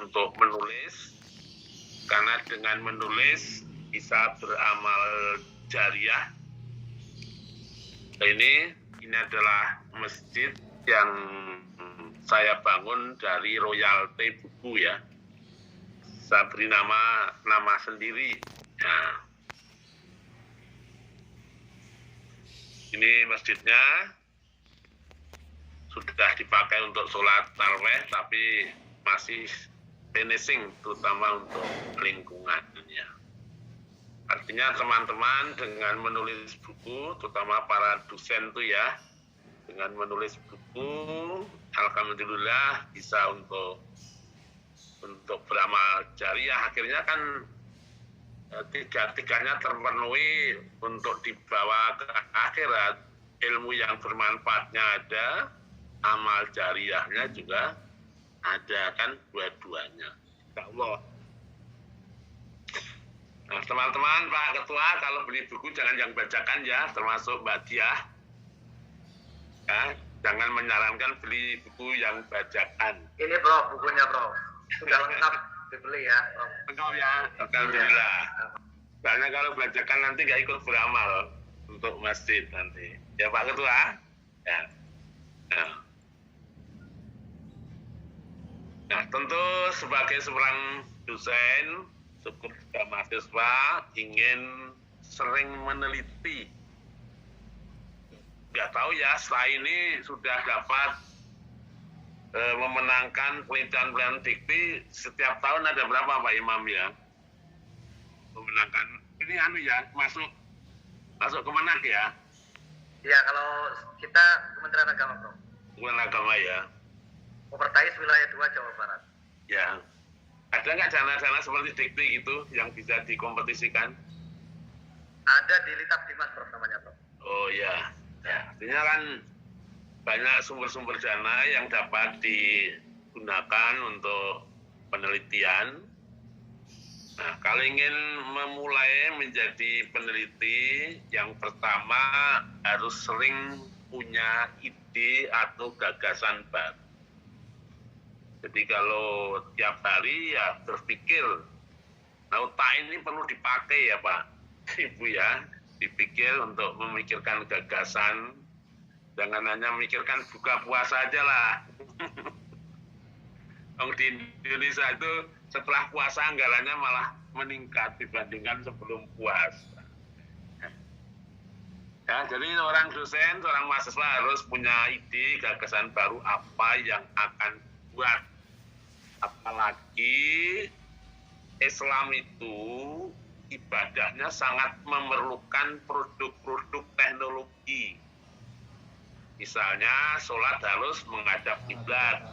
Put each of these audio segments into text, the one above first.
untuk menulis, karena dengan menulis bisa beramal jariah. Ini adalah masjid yang saya bangun dari royalti buku ya. Saya beri nama sendiri. Nah, ini masjidnya sudah dipakai untuk sholat tarawih, tapi masih finishing, terutama untuk lingkungannya. Artinya teman-teman dengan menulis buku, terutama para dosen tuh ya, dengan menulis buku, alhamdulillah bisa untuk beramal jariah. Akhirnya kan tiga-tiganya terpenuhi untuk dibawa ke akhirat. Ilmu yang bermanfaatnya ada, amal jariahnya juga ada, kan dua-duanya. Insya Allah. Nah, teman-teman, Pak Ketua, kalau beli buku jangan yang bacakan ya, termasuk Mbak Diah. Ya, jangan menyarankan beli buku yang bacakan. Ini Bro, bukunya Bro. Sudah lengkap dibeli ya, Bro. Lengkap ya, alhamdulillah. Soalnya kalau bacakan nanti nggak ikut beramal untuk masjid nanti. Ya Pak Ketua. Ya. Nah, tentu sebagai seorang dosen, cukup juga mahasiswa ingin sering meneliti. Nggak tahu ya, setelah ini sudah dapat memenangkan penelitian dikti. Setiap tahun ada berapa Pak Imam ya? Memenangkan ini masuk Kemenak ya? Iya, kalau kita Kementerian Agama Bro. Kementerian Agama ya. Kopertais wilayah 2 Jawa Barat. Ya. Ada nggak dana-dana seperti dikti gitu yang bisa dikompetisikan? Ada di Litap Dimas Bro namanya Bro. Oh ya. Artinya kan banyak sumber-sumber dana yang dapat digunakan untuk penelitian. Nah, kalau ingin memulai menjadi peneliti, yang pertama harus sering punya ide atau gagasan baru. Jadi kalau tiap hari ya berpikir, nah otak ini perlu dipakai ya Pak, Ibu ya, dipikir untuk memikirkan gagasan, jangan hanya memikirkan buka puasa aja lah. Di Indonesia itu setelah puasa anggarannya malah meningkat dibandingkan sebelum puasa. Ya, jadi seorang dosen, seorang mahasiswa harus punya ide, gagasan baru apa yang akan buat. Apalagi Islam itu ibadahnya sangat memerlukan produk-produk teknologi. Misalnya sholat harus menghadap kiblat,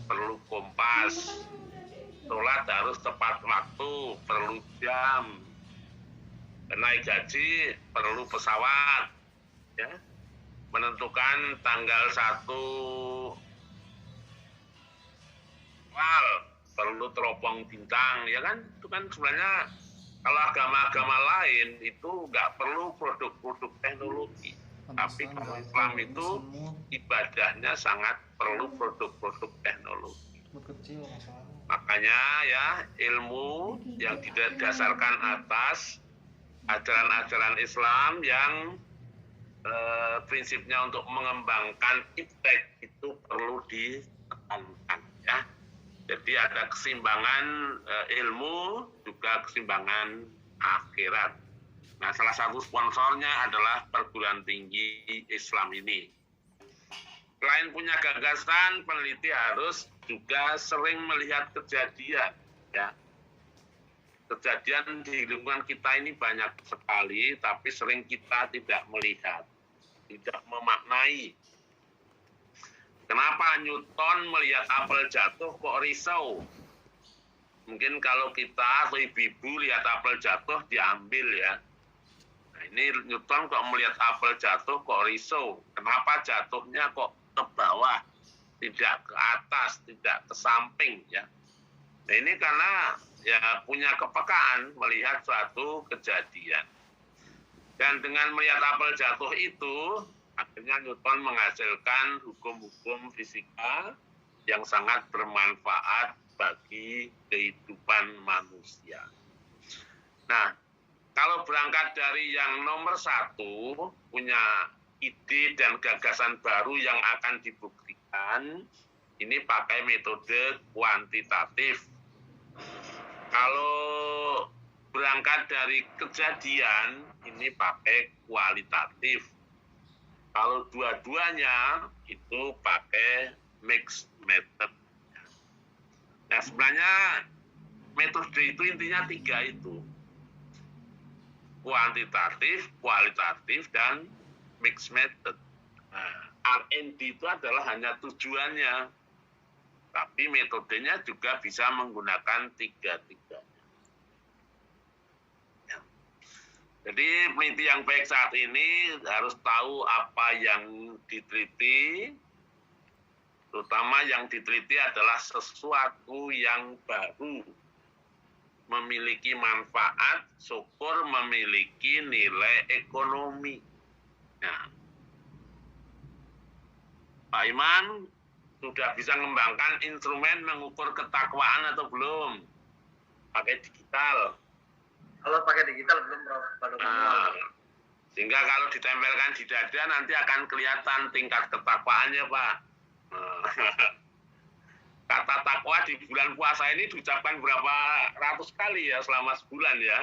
perlu kompas. Sholat harus tepat waktu, perlu jam. Naik gaji perlu pesawat. Ya. Menentukan tanggal 1 perlu teropong bintang, ya kan? Itu kan sebenarnya kalau agama-agama lain itu nggak perlu produk-produk teknologi. Tapi kalau Islam itu ibadahnya sangat perlu produk-produk teknologi. Makanya ya ilmu yang didasarkan atas ajaran-ajaran Islam yang prinsipnya untuk mengembangkan iptek itu perlu ditekankan ya. Jadi ada keseimbangan ilmu, juga keseimbangan akhirat. Nah, salah satu sponsornya adalah perguruan tinggi Islam ini. Selain punya gagasan, peneliti harus juga sering melihat kejadian. Ya. Kejadian di lingkungan kita ini banyak sekali, tapi sering kita tidak melihat, tidak memaknai. Kenapa Newton melihat apel jatuh kok risau? Mungkin kalau kita atau ibu-ibu lihat apel jatuh diambil ya. Nah, ini Newton kok melihat apel jatuh kok risau. Kenapa jatuhnya kok ke bawah, tidak ke atas, tidak ke samping ya. Nah, ini karena ya punya kepekaan melihat suatu kejadian. Dan dengan melihat apel jatuh itu, akhirnya Newton menghasilkan hukum-hukum fisika yang sangat bermanfaat bagi kehidupan manusia. Nah, kalau berangkat dari yang nomor 1, punya ide dan gagasan baru yang akan dibuktikan, ini pakai metode kuantitatif. Kalau berangkat dari kejadian, ini pakai kualitatif. Kalau dua-duanya itu pakai mixed method. Nah, sebenarnya metode itu intinya 3 itu. Kuantitatif, kualitatif, dan mixed method. Nah, R&D itu adalah hanya tujuannya. Tapi metodenya juga bisa menggunakan 3-3. Jadi peneliti yang baik saat ini harus tahu apa yang diteliti, terutama yang diteliti adalah sesuatu yang baru, memiliki manfaat, syukur memiliki nilai ekonomi. Nah, Pak Iman sudah bisa mengembangkan instrumen mengukur ketakwaan atau belum? Pakai digital. Kalau pakai digital belum, Prof. Baru manual. Sehingga kalau ditempelkan di dada nanti akan kelihatan tingkat ketakwaannya, Pak. Kata takwa di bulan puasa ini diucapkan berapa ratus kali ya selama sebulan ya.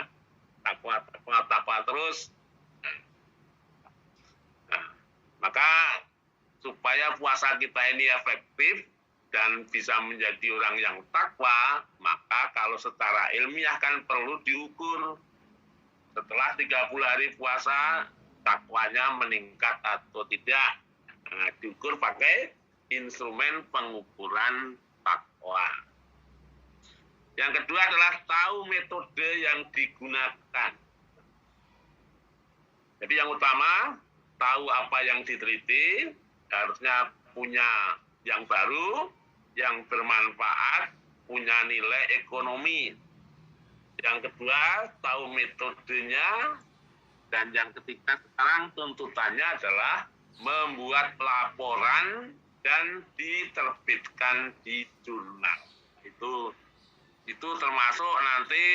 Takwa, takwa, takwa terus. Nah, maka supaya puasa kita ini efektif dan bisa menjadi orang yang takwa, maka kalau secara ilmiah kan perlu diukur. Setelah 30 hari puasa, takwanya meningkat atau tidak. Nah, diukur pakai instrumen pengukuran takwa. Yang kedua adalah tahu metode yang digunakan. Jadi yang utama, tahu apa yang diteliti, harusnya punya yang baru, yang bermanfaat, punya nilai ekonomi. Yang kedua, tahu metodenya. Dan yang ketiga sekarang tuntutannya adalah membuat laporan dan diterbitkan di jurnal. Itu termasuk nanti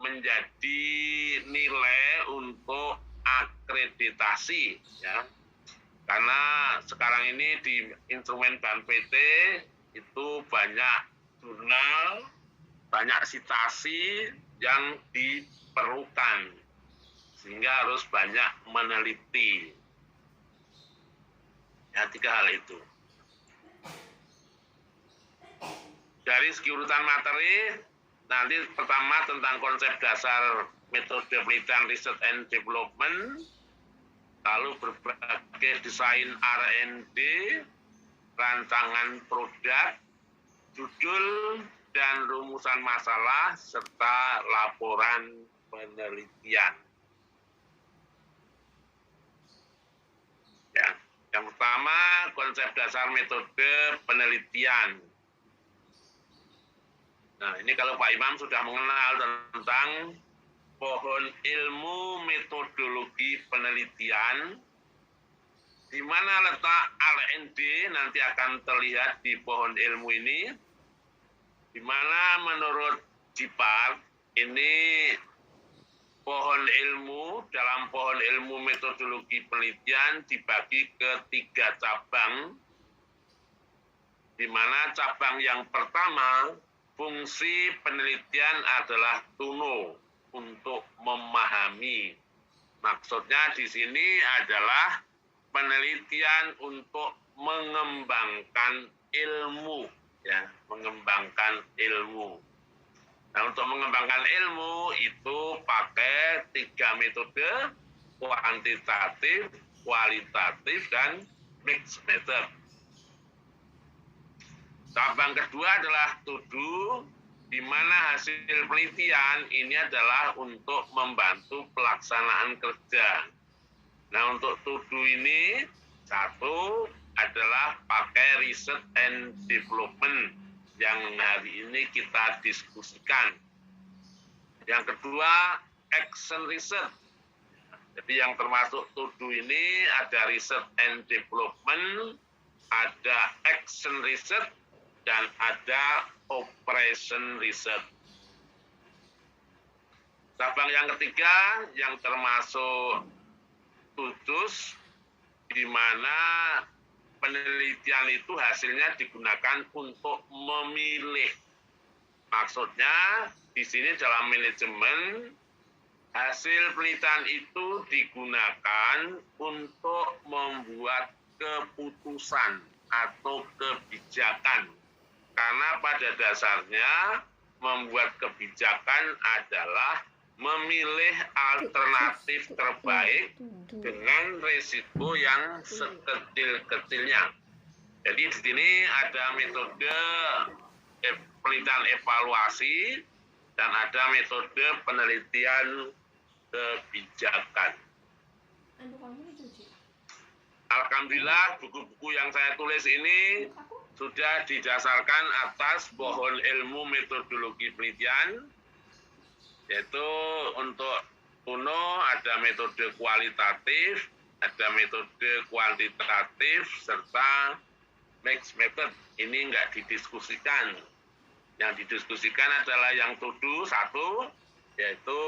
menjadi nilai untuk akreditasi ya. Karena sekarang ini di instrumen BAN-PT itu banyak jurnal, banyak citasi yang diperlukan. Sehingga harus banyak meneliti. Ya, 3 hal itu. Dari segi urutan materi, nanti pertama tentang konsep dasar metode penelitian research and development, lalu berbagai desain R&D, rancangan produk, judul dan rumusan masalah, serta laporan penelitian. Ya, yang pertama konsep dasar metode penelitian. Nah, ini kalau Pak Imam sudah mengenal tentang pohon ilmu metodologi penelitian, di mana letak R&D nanti akan terlihat di pohon ilmu ini, di mana menurut JIPAR ini pohon ilmu, dalam pohon ilmu metodologi penelitian dibagi ke 3 cabang, di mana cabang yang pertama, fungsi penelitian adalah tuno untuk memahami. Maksudnya di sini adalah penelitian untuk mengembangkan ilmu, ya, mengembangkan ilmu. Nah, untuk mengembangkan ilmu itu pakai 3 metode, kuantitatif, kualitatif, dan mixed method. Cabang kedua adalah tudu, di mana hasil penelitian ini adalah untuk membantu pelaksanaan kerja. Nah, untuk tudu ini, 1 adalah pakai research and development yang hari ini kita diskusikan. Yang kedua, action research. Jadi yang termasuk tudu ini ada research and development, ada action research, dan ada operation research. Cabang yang ketiga yang termasuk tutus, di mana penelitian itu hasilnya digunakan untuk memilih. Maksudnya di sini dalam manajemen hasil penelitian itu digunakan untuk membuat keputusan atau kebijakan. Karena pada dasarnya membuat kebijakan adalah memilih alternatif terbaik dengan risiko yang sekecil-kecilnya. Jadi di sini ada metode penelitian evaluasi dan ada metode penelitian kebijakan. Alhamdulillah buku-buku yang saya tulis ini sudah didasarkan atas pohon ilmu metodologi penelitian, yaitu untuk kuno ada metode kualitatif, ada metode kuantitatif, serta mixed method. Ini enggak didiskusikan. Yang didiskusikan adalah yang tuduh satu, yaitu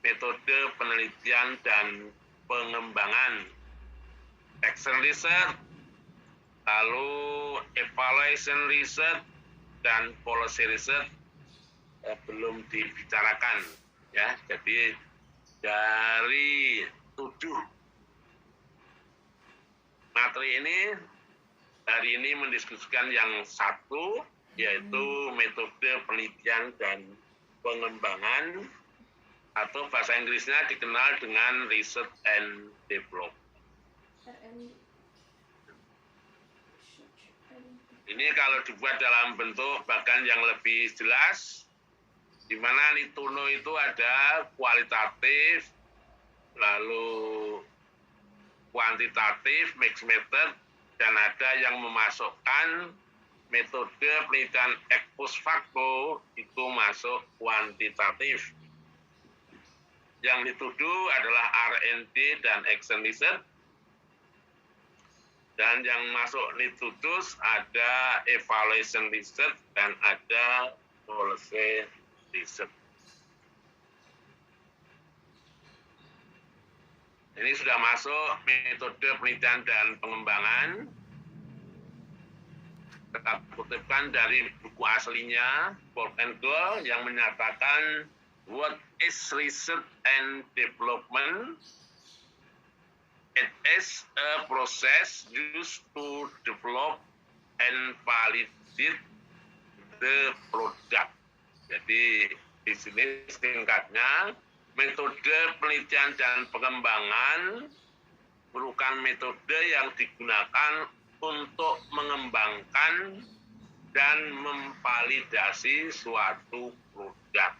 metode penelitian dan pengembangan, action research, lalu evaluation research, dan policy research belum dibicarakan, ya. Jadi dari 7 materi ini hari ini mendiskusikan yang satu, yaitu metode penelitian dan pengembangan, atau bahasa Inggrisnya dikenal dengan research and development. Ini kalau dibuat dalam bentuk bahkan yang lebih jelas, di mana Nituno itu ada kualitatif, lalu kuantitatif, mixed method, dan ada yang memasukkan metode penelitian ex post facto itu masuk kuantitatif. Yang dituduh adalah R&D dan action research. Dan yang masuk ditutus ada evaluation research dan ada policy research. Ini sudah masuk metode penelitian dan pengembangan. Kita kutipkan dari buku aslinya, Ford and Gold, yang menyatakan what is research and development? It is a process used to develop and validate the product. Jadi di sini singkatnya, metode penelitian dan pengembangan merupakan metode yang digunakan untuk mengembangkan dan memvalidasi suatu produk.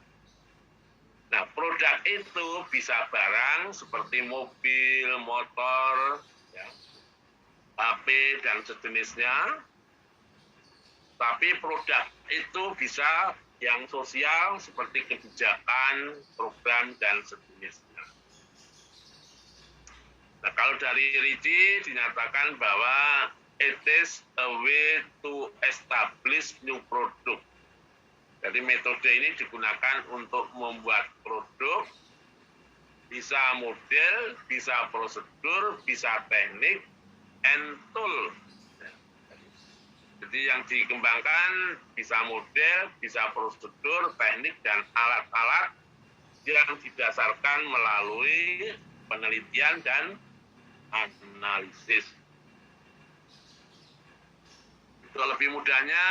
Nah, produk itu bisa barang seperti mobil, motor, ya, HP, dan sejenisnya. Tapi produk itu bisa yang sosial seperti kebijakan, program, dan sejenisnya. Nah, kalau dari Ricci dinyatakan bahwa it is a way to establish new product. Jadi metode ini digunakan untuk membuat produk, bisa model, bisa prosedur, bisa teknik, and tool. Jadi yang dikembangkan bisa model, bisa prosedur, teknik, dan alat-alat yang didasarkan melalui penelitian dan analisis. Itu lebih mudahnya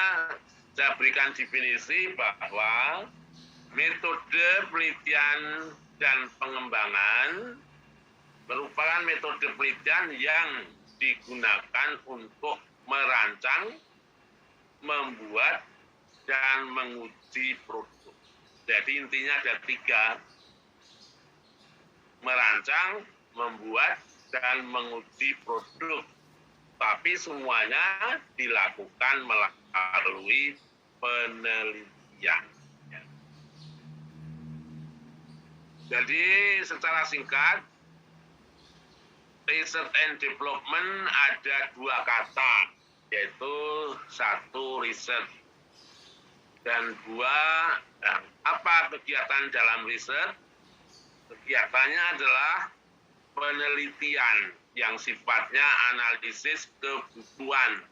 saya berikan definisi bahwa metode penelitian dan pengembangan merupakan metode penelitian yang digunakan untuk merancang, membuat, dan menguji produk. Jadi intinya ada 3, merancang, membuat, dan menguji produk. Tapi semuanya dilakukan melalui penelitian. Jadi secara singkat, research and development ada 2 kata, yaitu satu riset dan dua apa kegiatan dalam riset? Kegiatannya adalah penelitian yang sifatnya analisis kebutuhan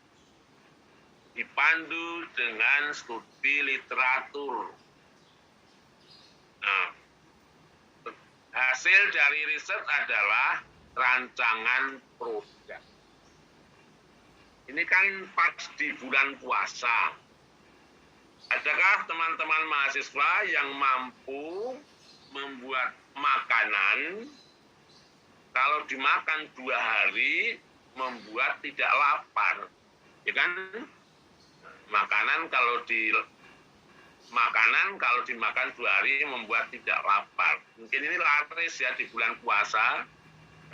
dipandu dengan studi literatur. Nah, hasil dari riset adalah rancangan produk. Ini kan pas di bulan puasa. Adakah teman-teman mahasiswa yang mampu membuat makanan kalau dimakan 2 hari membuat tidak lapar? Ya kan? Makanan kalau dimakan 2 hari membuat tidak lapar. Mungkin ini laris ya di bulan puasa,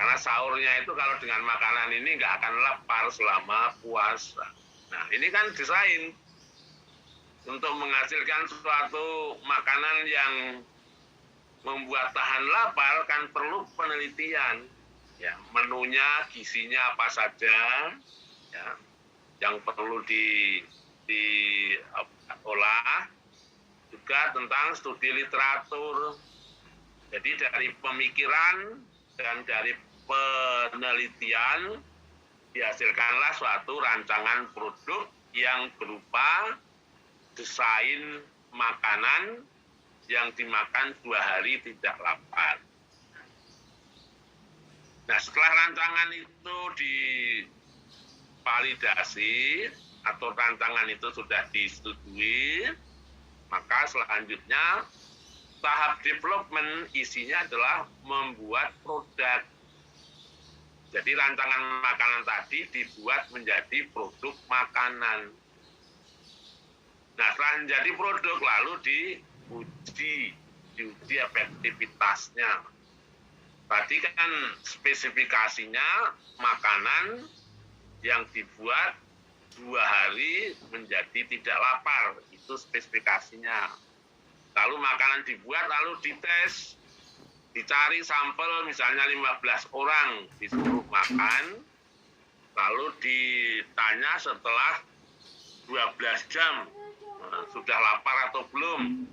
karena sahurnya itu kalau dengan makanan ini nggak akan lapar selama puasa. Nah, ini kan desain untuk menghasilkan suatu makanan yang membuat tahan lapar kan perlu penelitian. Ya, menunya, gizinya apa saja, ya, yang perlu diolah, juga tentang studi literatur. Jadi dari pemikiran dan dari penelitian dihasilkanlah suatu rancangan produk yang berupa desain makanan yang dimakan 2 hari tidak lapar. Nah, setelah rancangan itu divalidasi atau rancangan itu sudah disetujui, maka selanjutnya tahap development isinya adalah membuat produk. Jadi rancangan makanan tadi dibuat menjadi produk makanan. Nah, setelah menjadi produk lalu diuji efektivitasnya. Tadi kan spesifikasinya makanan yang dibuat 2 hari menjadi tidak lapar, itu spesifikasinya. Lalu makanan dibuat, lalu dites, dicari sampel misalnya 15 orang, disuruh makan, lalu ditanya setelah 12 jam, sudah lapar atau belum.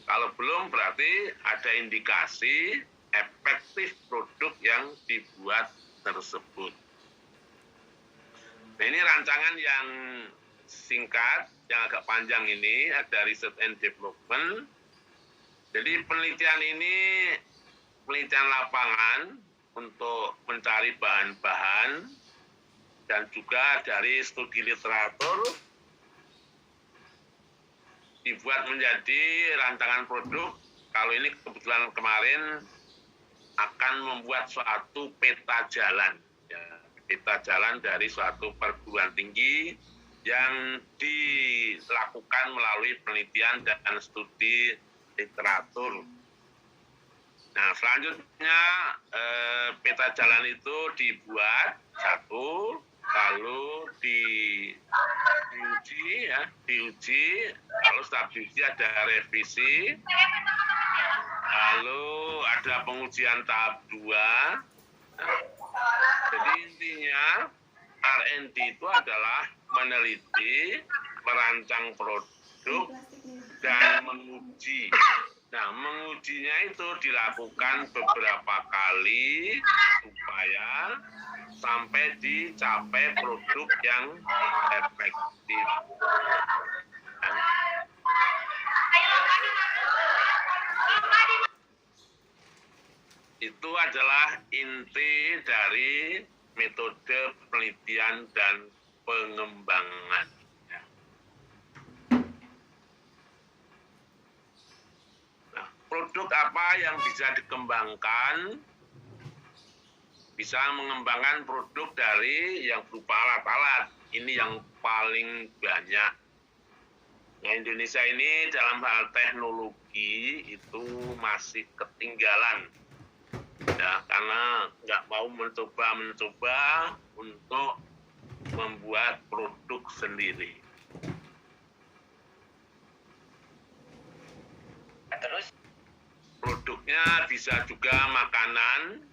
Kalau belum berarti ada indikasi efektif produk yang dibuat tersebut. Nah, ini rancangan yang singkat, yang agak panjang ini, ada research and development. Jadi penelitian ini penelitian lapangan untuk mencari bahan-bahan dan juga dari studi literatur dibuat menjadi rancangan produk. Kalau ini kebetulan kemarin akan membuat suatu peta jalan, ya, peta jalan dari suatu perguruan tinggi yang dilakukan melalui penelitian dan studi literatur. Nah, selanjutnya peta jalan itu dibuat satu, lalu diuji, lalu setelah diuji ada revisi, lalu ada pengujian tahap 2. Nah, jadi intinya R&D itu adalah meneliti, merancang produk, dan menguji. Nah, mengujinya itu dilakukan beberapa kali supaya sampai dicapai produk yang efektif. Itu adalah inti dari metode penelitian dan pengembangan. Nah, produk apa yang bisa dikembangkan? Bisa mengembangkan produk dari yang berupa alat-alat. Ini yang paling banyak. Nah, Indonesia ini dalam hal teknologi itu masih ketinggalan. Ya, karena nggak mau mencoba untuk membuat produk sendiri. Terus produknya bisa juga makanan,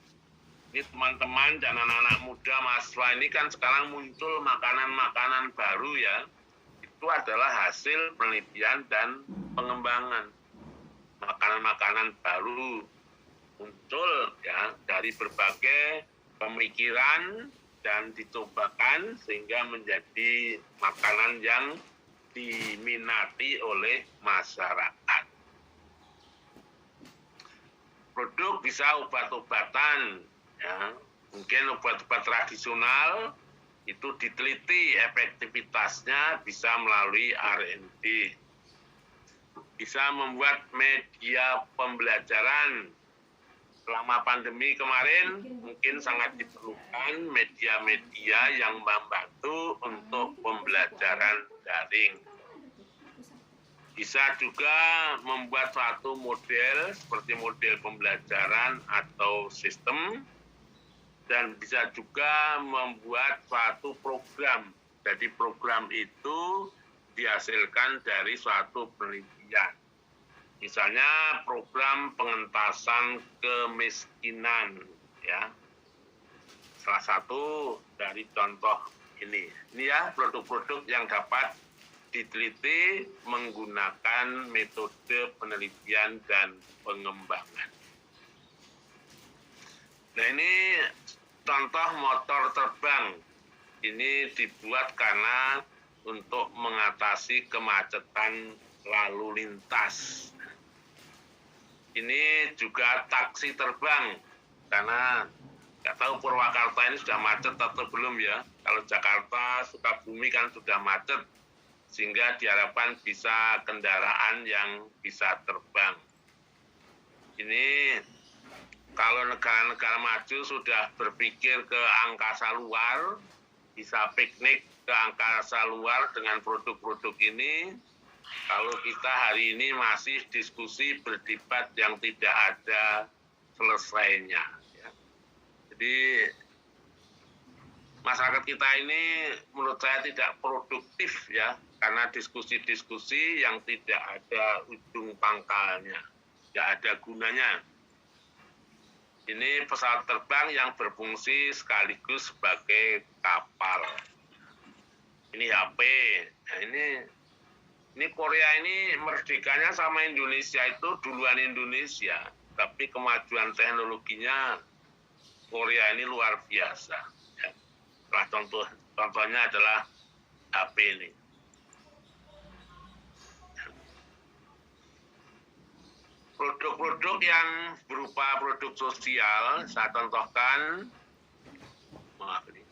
Ini teman-teman dan anak-anak muda mahasiswa ini kan sekarang muncul makanan-makanan baru ya. Itu adalah hasil penelitian dan pengembangan. Makanan-makanan baru muncul ya dari berbagai pemikiran dan dicobakan sehingga menjadi makanan yang diminati oleh masyarakat. Produk bisa obat-obatan, ya. Mungkin obat-obat tradisional itu diteliti efektivitasnya bisa melalui R&D. Bisa membuat media pembelajaran. Selama pandemi kemarin mungkin sangat diperlukan media-media yang membantu untuk pembelajaran daring. Bisa juga membuat suatu model seperti model pembelajaran atau sistem, dan bisa juga membuat suatu program. Jadi program itu dihasilkan dari suatu penelitian. Misalnya program pengentasan kemiskinan, ya. Salah satu dari contoh ini. Ini ya produk-produk yang dapat diteliti menggunakan metode penelitian dan pengembangan. Nah ini contoh motor terbang. Ini dibuat karena untuk mengatasi kemacetan lalu lintas. Ini juga taksi terbang, karena nggak tahu Purwakarta ini sudah macet atau belum ya. Kalau Jakarta, Sukabumi kan sudah macet, sehingga diharapkan bisa kendaraan yang bisa terbang. Ini kalau negara-negara maju sudah berpikir ke angkasa luar, bisa piknik ke angkasa luar dengan produk-produk ini. Kalau kita hari ini masih diskusi berdebat yang tidak ada selesainya. Ya. Jadi masyarakat kita ini menurut saya tidak produktif ya, karena diskusi-diskusi yang tidak ada ujung pangkalnya, tidak ada gunanya. Ini pesawat terbang yang berfungsi sekaligus sebagai kapal. Ini HP. Nah, ini Korea ini merdekanya sama Indonesia itu duluan Indonesia, tapi kemajuan teknologinya Korea ini luar biasa. Ya. Contohnya adalah HP ini. Produk-produk yang berupa produk sosial, saya contohkan, maaf ini.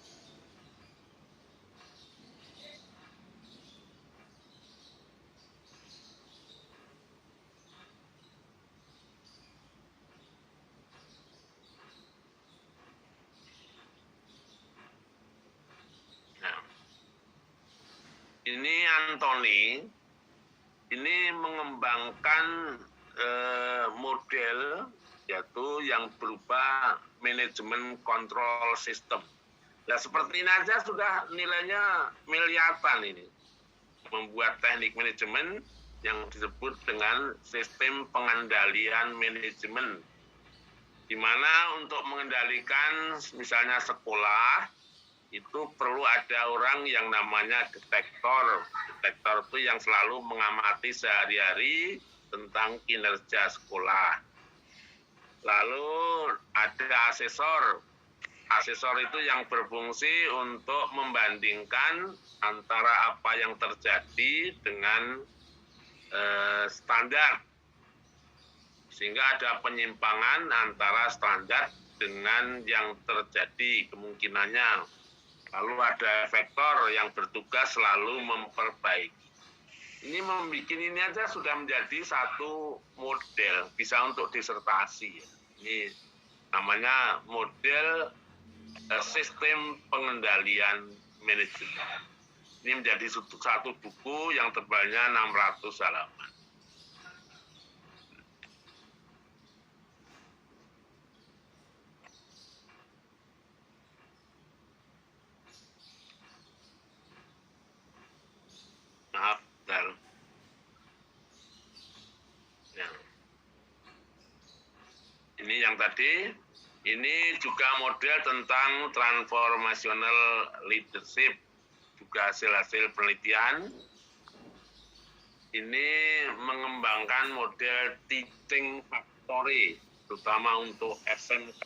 Nah, ini Anthony, ini mengembangkan model yaitu yang berupa manajemen kontrol sistem. Nah seperti ini aja sudah nilainya miliaran ini. Membuat teknik manajemen yang disebut dengan sistem pengendalian manajemen. Di mana untuk mengendalikan misalnya sekolah, itu perlu ada orang yang namanya detektor. Detektor itu yang selalu mengamati sehari-hari tentang kinerja sekolah. Lalu ada asesor. Asesor itu yang berfungsi untuk membandingkan antara apa yang terjadi dengan standar. Sehingga ada penyimpangan antara standar dengan yang terjadi kemungkinannya. Lalu ada efektor yang bertugas selalu memperbaiki. Ini membuat ini aja sudah menjadi satu model, bisa untuk disertasi. Ini namanya model sistem pengendalian manajemen. Ini menjadi satu buku yang tebalnya 600 halaman. Maaf, bentar. Ini yang tadi Ini juga model tentang transformational leadership, juga hasil-hasil penelitian. Ini mengembangkan model teaching factory, terutama untuk SMK,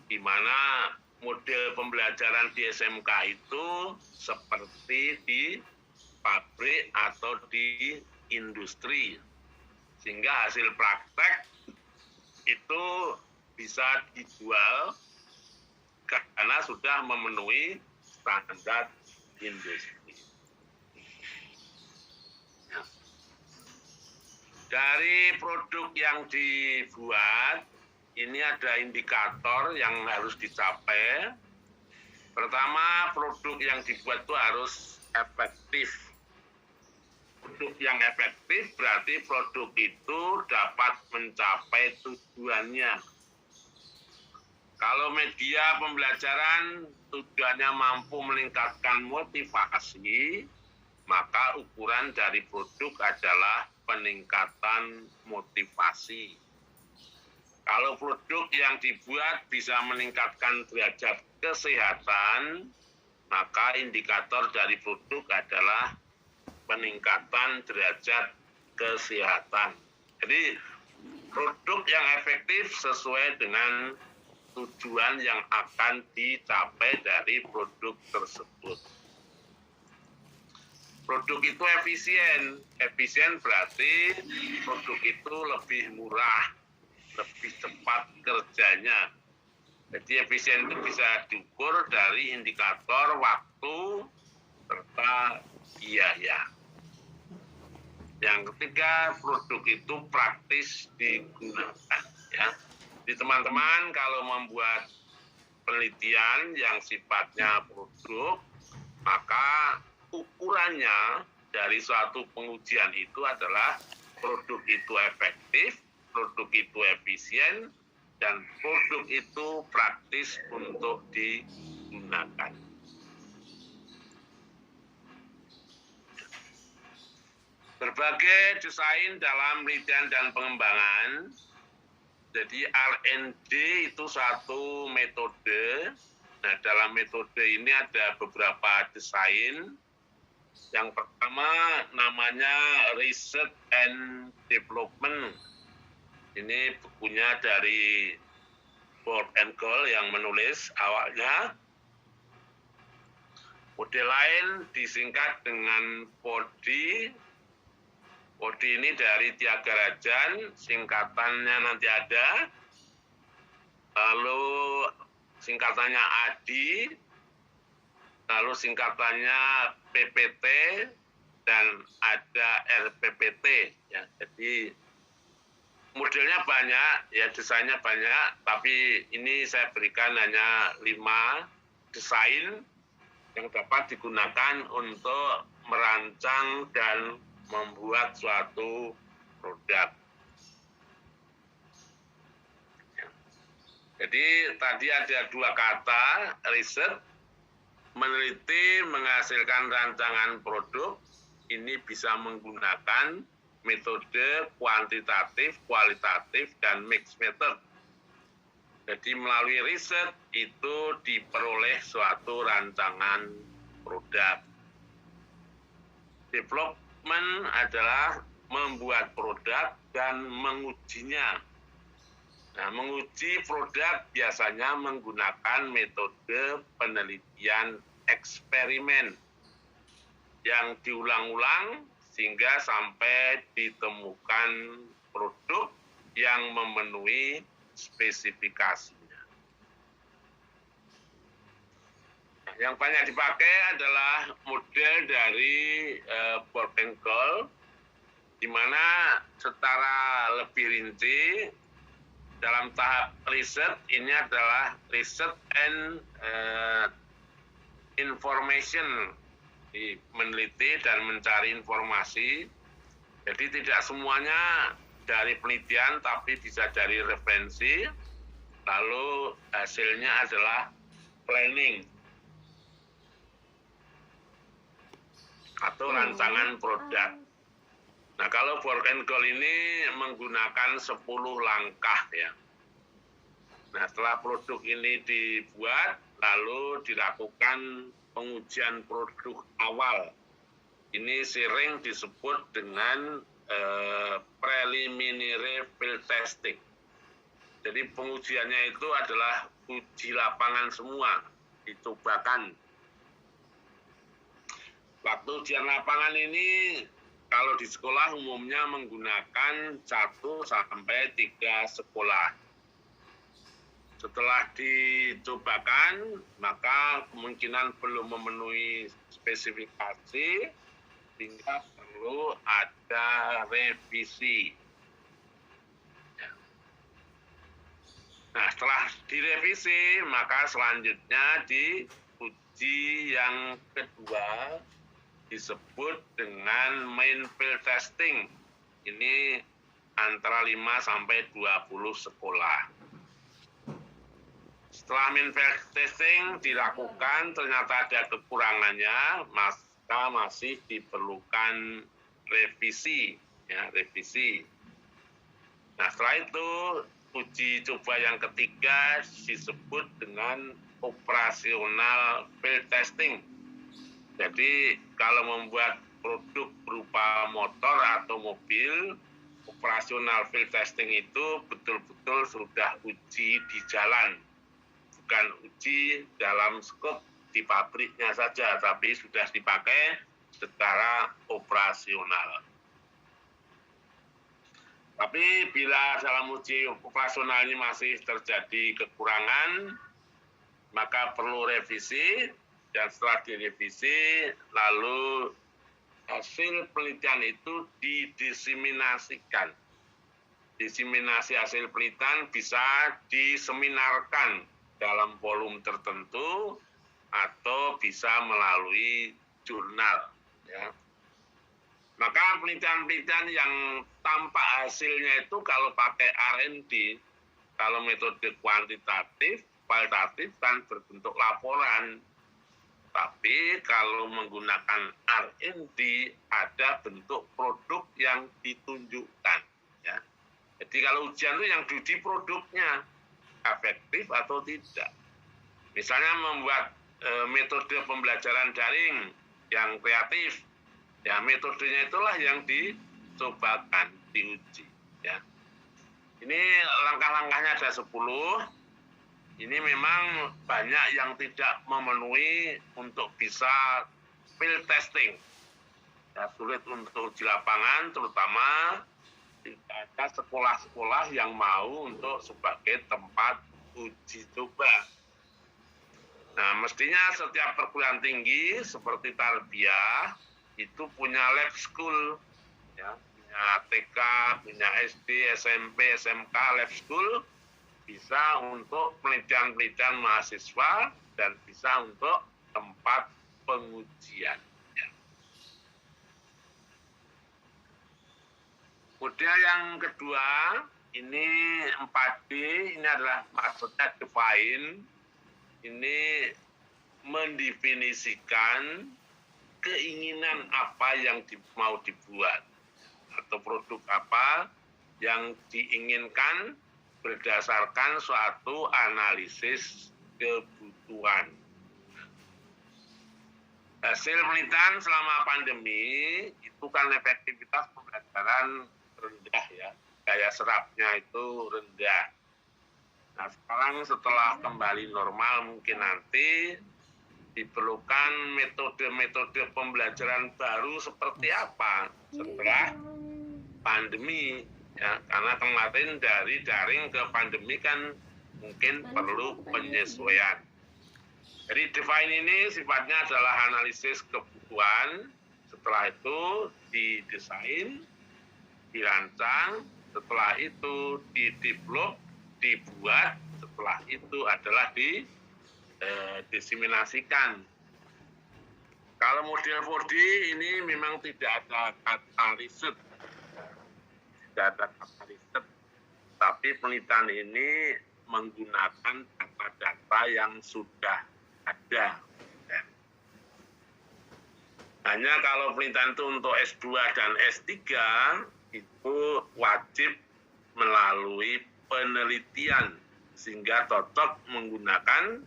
di mana model pembelajaran di SMK itu seperti di pabrik atau di industri, sehingga hasil praktek itu bisa dijual karena sudah memenuhi standar industri. Ya. Dari produk yang dibuat, ini ada indikator yang harus dicapai. Pertama, produk yang dibuat itu harus efektif. Produk yang efektif berarti produk itu dapat mencapai tujuannya. Kalau media pembelajaran tujuannya mampu meningkatkan motivasi, maka ukuran dari produk adalah peningkatan motivasi. Kalau produk yang dibuat bisa meningkatkan derajat kesehatan, maka indikator dari produk adalah peningkatan derajat kesehatan. Jadi produk yang efektif sesuai dengan tujuan yang akan dicapai dari produk tersebut. Produk itu efisien. Efisien berarti produk itu lebih murah, lebih cepat kerjanya. Jadi efisien itu bisa diukur dari indikator waktu serta biaya. Yang ketiga, produk itu praktis digunakan. Ya. Di teman-teman kalau membuat penelitian yang sifatnya produk, maka ukurannya dari suatu pengujian itu adalah produk itu efektif, produk itu efisien, dan produk itu praktis untuk digunakan. Berbagai desain dalam penelitian dan pengembangan. Jadi R&D itu satu metode. Nah, dalam metode ini ada beberapa desain. Yang pertama namanya Research and Development. Ini bukunya dari Borg and Gold yang menulis awalnya. Model lain disingkat dengan PODI. PODI ini dari Tyagarajan, singkatannya nanti ada. Lalu singkatannya ADI, lalu singkatannya PPT, dan ada RPPT. Ya, jadi modelnya banyak, ya desainnya banyak, tapi ini saya berikan hanya 5 desain yang dapat digunakan untuk merancang dan membuat suatu produk. Jadi tadi ada 2 kata, riset, meneliti, menghasilkan rancangan produk. Ini bisa menggunakan metode kuantitatif, kualitatif, dan mixed method. Jadi melalui riset itu diperoleh suatu rancangan produk. Development adalah membuat produk dan mengujinya. Nah, menguji produk biasanya menggunakan metode penelitian eksperimen yang diulang-ulang sehingga sampai ditemukan produk yang memenuhi spesifikasinya. Yang banyak dipakai adalah model dari Borg and Gold, di mana secara lebih rinci dalam tahap riset ini adalah research and information, meneliti dan mencari informasi. Jadi tidak semuanya dari penelitian, tapi bisa dari referensi. Lalu hasilnya adalah planning atau rancangan produk. Nah, kalau Borg and Gold ini menggunakan 10 langkah ya. Nah, setelah produk ini dibuat, lalu dilakukan pengujian produk awal. Ini sering disebut dengan preliminary field testing. Jadi pengujiannya itu adalah uji lapangan semua, dicobakan. Waktu ujian lapangan ini kalau di sekolah umumnya menggunakan 1 sampai 3 sekolah. Setelah dicobakan, maka kemungkinan belum memenuhi spesifikasi, sehingga perlu ada revisi. Nah, setelah direvisi, maka selanjutnya diuji yang kedua, disebut dengan main field testing. Ini antara 5 sampai 20 sekolah. Setelah main field testing dilakukan, ternyata ada kekurangannya, maka masih diperlukan revisi, ya, revisi. Nah, setelah itu uji coba yang ketiga disebut dengan operasional field testing. Jadi kalau membuat produk berupa motor atau mobil, operasional field testing itu betul-betul sudah uji di jalan. Bukan uji dalam skop di pabriknya saja, tapi sudah dipakai secara operasional. Tapi bila dalam uji operasional ini masih terjadi kekurangan, maka perlu revisi, dan setelah direvisi, lalu hasil penelitian itu didiseminasikan. Diseminasi hasil penelitian bisa diseminarkan dalam volume tertentu atau bisa melalui jurnal. Ya. Maka penelitian-penelitian yang tampak hasilnya itu kalau pakai R&D, kalau metode kuantitatif, kualitatif kan berbentuk laporan. Tapi kalau menggunakan R&D ada bentuk produk yang ditunjukkan. Ya. Jadi kalau ujian itu yang diuji produknya, efektif atau tidak. Misalnya membuat metode pembelajaran daring yang kreatif, ya metodenya itulah yang dicobakan, diuji. Ya. Ini langkah-langkahnya ada 10. Ini memang banyak yang tidak memenuhi untuk bisa field testing. Ya, sulit untuk uji lapangan, terutama tidak ada sekolah-sekolah yang mau untuk sebagai tempat uji coba. Nah, mestinya setiap perguruan tinggi seperti Tarbiyah itu punya lab school, ya, punya TK, punya SD, SMP, SMK, lab school, bisa untuk penelitian-penelitian mahasiswa dan bisa untuk tempat pengujian. Ya. Kemudian yang kedua, ini 4D, ini adalah maksudnya define, ini mendefinisikan keinginan apa yang mau dibuat atau produk apa yang diinginkan berdasarkan suatu analisis kebutuhan. Hasil penelitian selama pandemi itu kan efektivitas pembelajaran rendah, ya, daya serapnya itu rendah. Nah, sekarang setelah kembali normal mungkin nanti diperlukan metode-metode pembelajaran baru seperti apa setelah pandemi, ya, karena kemarin dari daring ke pandemi kan mungkin perlu penyesuaian. Jadi define ini sifatnya adalah analisis kebutuhan, setelah itu didesain, dirancang, setelah itu didevelop, dibuat, setelah itu adalah diseminasikan. Kalau model 4D ini memang tidak ada kata riset, tapi penelitian ini menggunakan data-data yang sudah ada. Hanya kalau penelitian itu untuk S2 dan S3 itu wajib melalui penelitian sehingga cocok menggunakan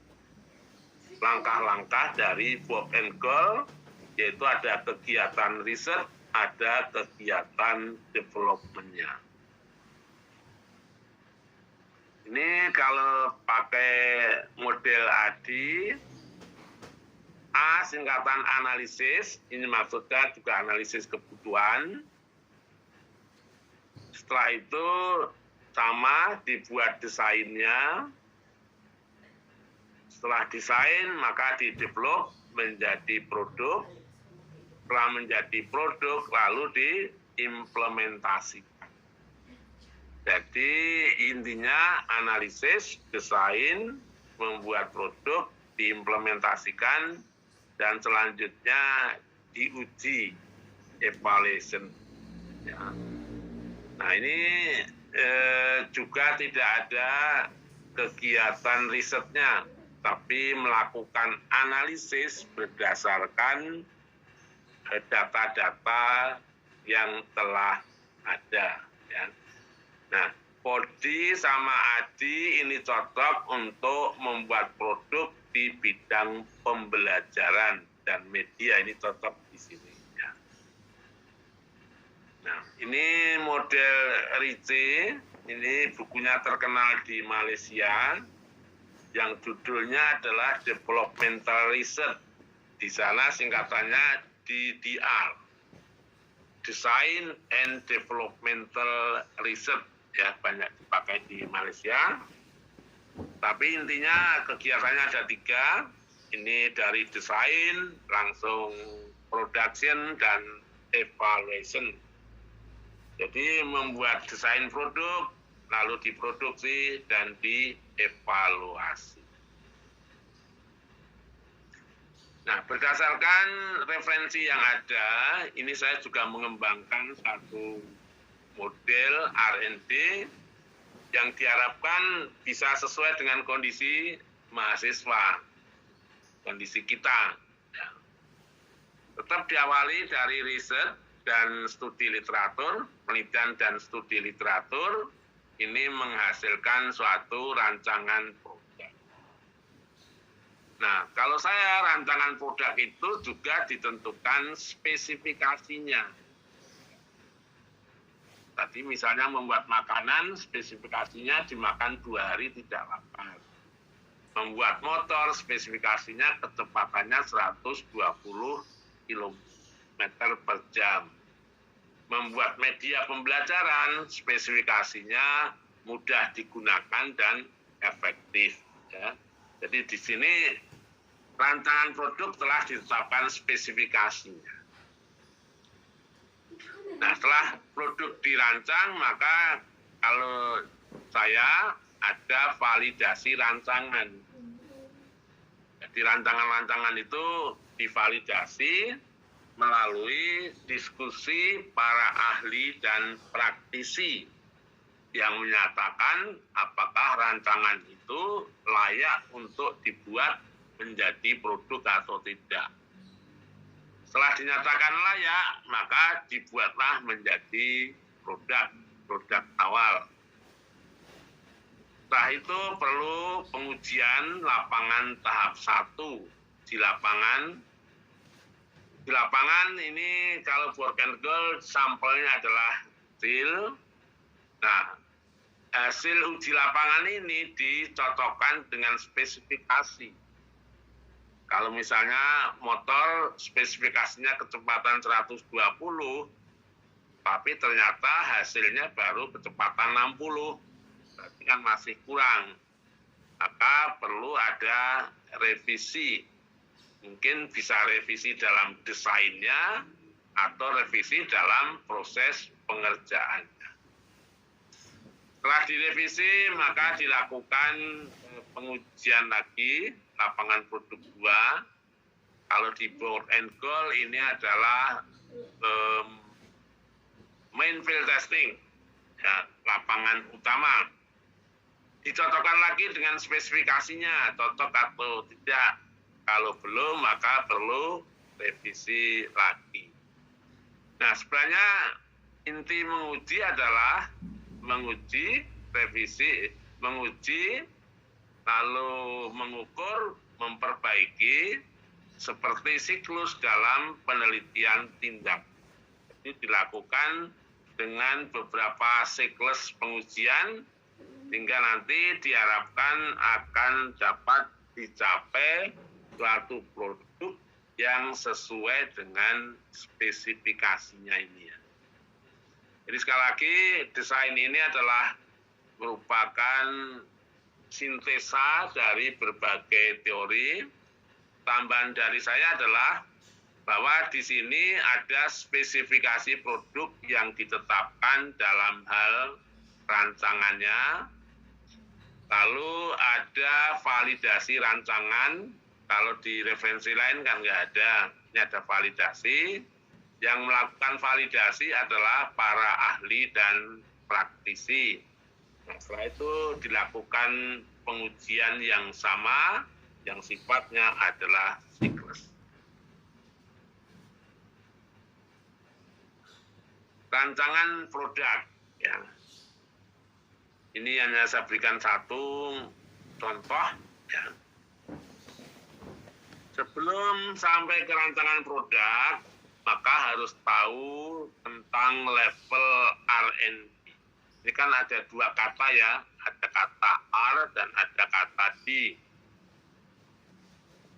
langkah-langkah dari Bob and Girl, yaitu ada kegiatan riset, ada kegiatan development-nya. Ini kalau pakai model ADI, A singkatan analisis, ini maksudnya juga analisis kebutuhan. Setelah itu sama dibuat desainnya. Setelah desain maka didevelop menjadi produk. Setelah menjadi produk lalu diimplementasikan. Jadi intinya analisis, desain, membuat produk, diimplementasikan, dan selanjutnya diuji, evaluation. Ya. Nah ini juga tidak ada kegiatan risetnya, tapi melakukan analisis berdasarkan data-data yang telah ada. Ya. Nah, Podi sama Adi ini cocok untuk membuat produk di bidang pembelajaran dan media, ini cocok di sini. Ya. Nah, ini model RICE, ini bukunya terkenal di Malaysia, yang judulnya adalah Developmental Research. Di sana singkatannya DDR, Design and Developmental Research. Ya, banyak dipakai di Malaysia. Tapi intinya kegiatannya ada 3. Ini dari desain, langsung production, dan evaluation. Jadi membuat desain produk, lalu diproduksi, dan dievaluasi. Nah, berdasarkan referensi yang ada, ini saya juga mengembangkan satu model R&D yang diharapkan bisa sesuai dengan kondisi mahasiswa, kondisi kita. Ya. Tetap diawali dari riset dan studi literatur, penelitian dan studi literatur, ini menghasilkan suatu rancangan produk. Nah, kalau saya rancangan produk itu juga ditentukan spesifikasinya. Tadi misalnya membuat makanan, spesifikasinya dimakan 2 hari tidak lapar. Membuat motor, spesifikasinya kecepatannya 120 km per jam. Membuat media pembelajaran, spesifikasinya mudah digunakan dan efektif. Ya. Jadi di sini rancangan produk telah ditetapkan spesifikasinya. Nah, setelah produk dirancang, maka kalau saya ada validasi rancangan. Jadi rancangan-rancangan itu divalidasi melalui diskusi para ahli dan praktisi yang menyatakan apakah rancangan itu layak untuk dibuat menjadi produk atau tidak. Setelah dinyatakan layak, maka dibuatlah menjadi produk awal. Setelah itu perlu pengujian lapangan tahap 1. Di lapangan ini kalau Bob and Girl sampelnya adalah hasil. Nah, hasil uji lapangan ini dicocokkan dengan spesifikasi. Kalau misalnya motor spesifikasinya kecepatan 120, tapi ternyata hasilnya baru kecepatan 60, berarti kan masih kurang. Maka perlu ada revisi. Mungkin bisa revisi dalam desainnya atau revisi dalam proses pengerjaannya. Setelah direvisi, maka dilakukan pengujian lagi lapangan produk 2. Kalau di Bob and Girl ini adalah main field testing, ya, lapangan utama. Dicocokkan lagi dengan spesifikasinya, cocok atau tidak. Kalau belum, maka perlu revisi lagi. Nah, sebenarnya inti menguji adalah menguji, revisi, menguji, lalu mengukur, memperbaiki seperti siklus dalam penelitian tindak. Ini dilakukan dengan beberapa siklus pengujian hingga nanti diharapkan akan dapat dicapai suatu produk yang sesuai dengan spesifikasinya ini ya. Jadi sekali lagi desain ini adalah merupakan sintesa dari berbagai teori. Tambahan dari saya adalah bahwa di sini ada spesifikasi produk yang ditetapkan dalam hal rancangannya. Lalu ada validasi rancangan. Kalau di referensi lain kan nggak ada. Ini ada validasi. Yang melakukan validasi adalah para ahli dan praktisi. Nah, setelah itu dilakukan pengujian yang sama, yang sifatnya adalah siklus. Rancangan produk, ya. Ini hanya saya berikan satu contoh, ya. Sebelum sampai ke rancangan produk, maka harus tahu tentang level R&D. Ini kan ada dua kata ya, ada kata R dan ada kata D.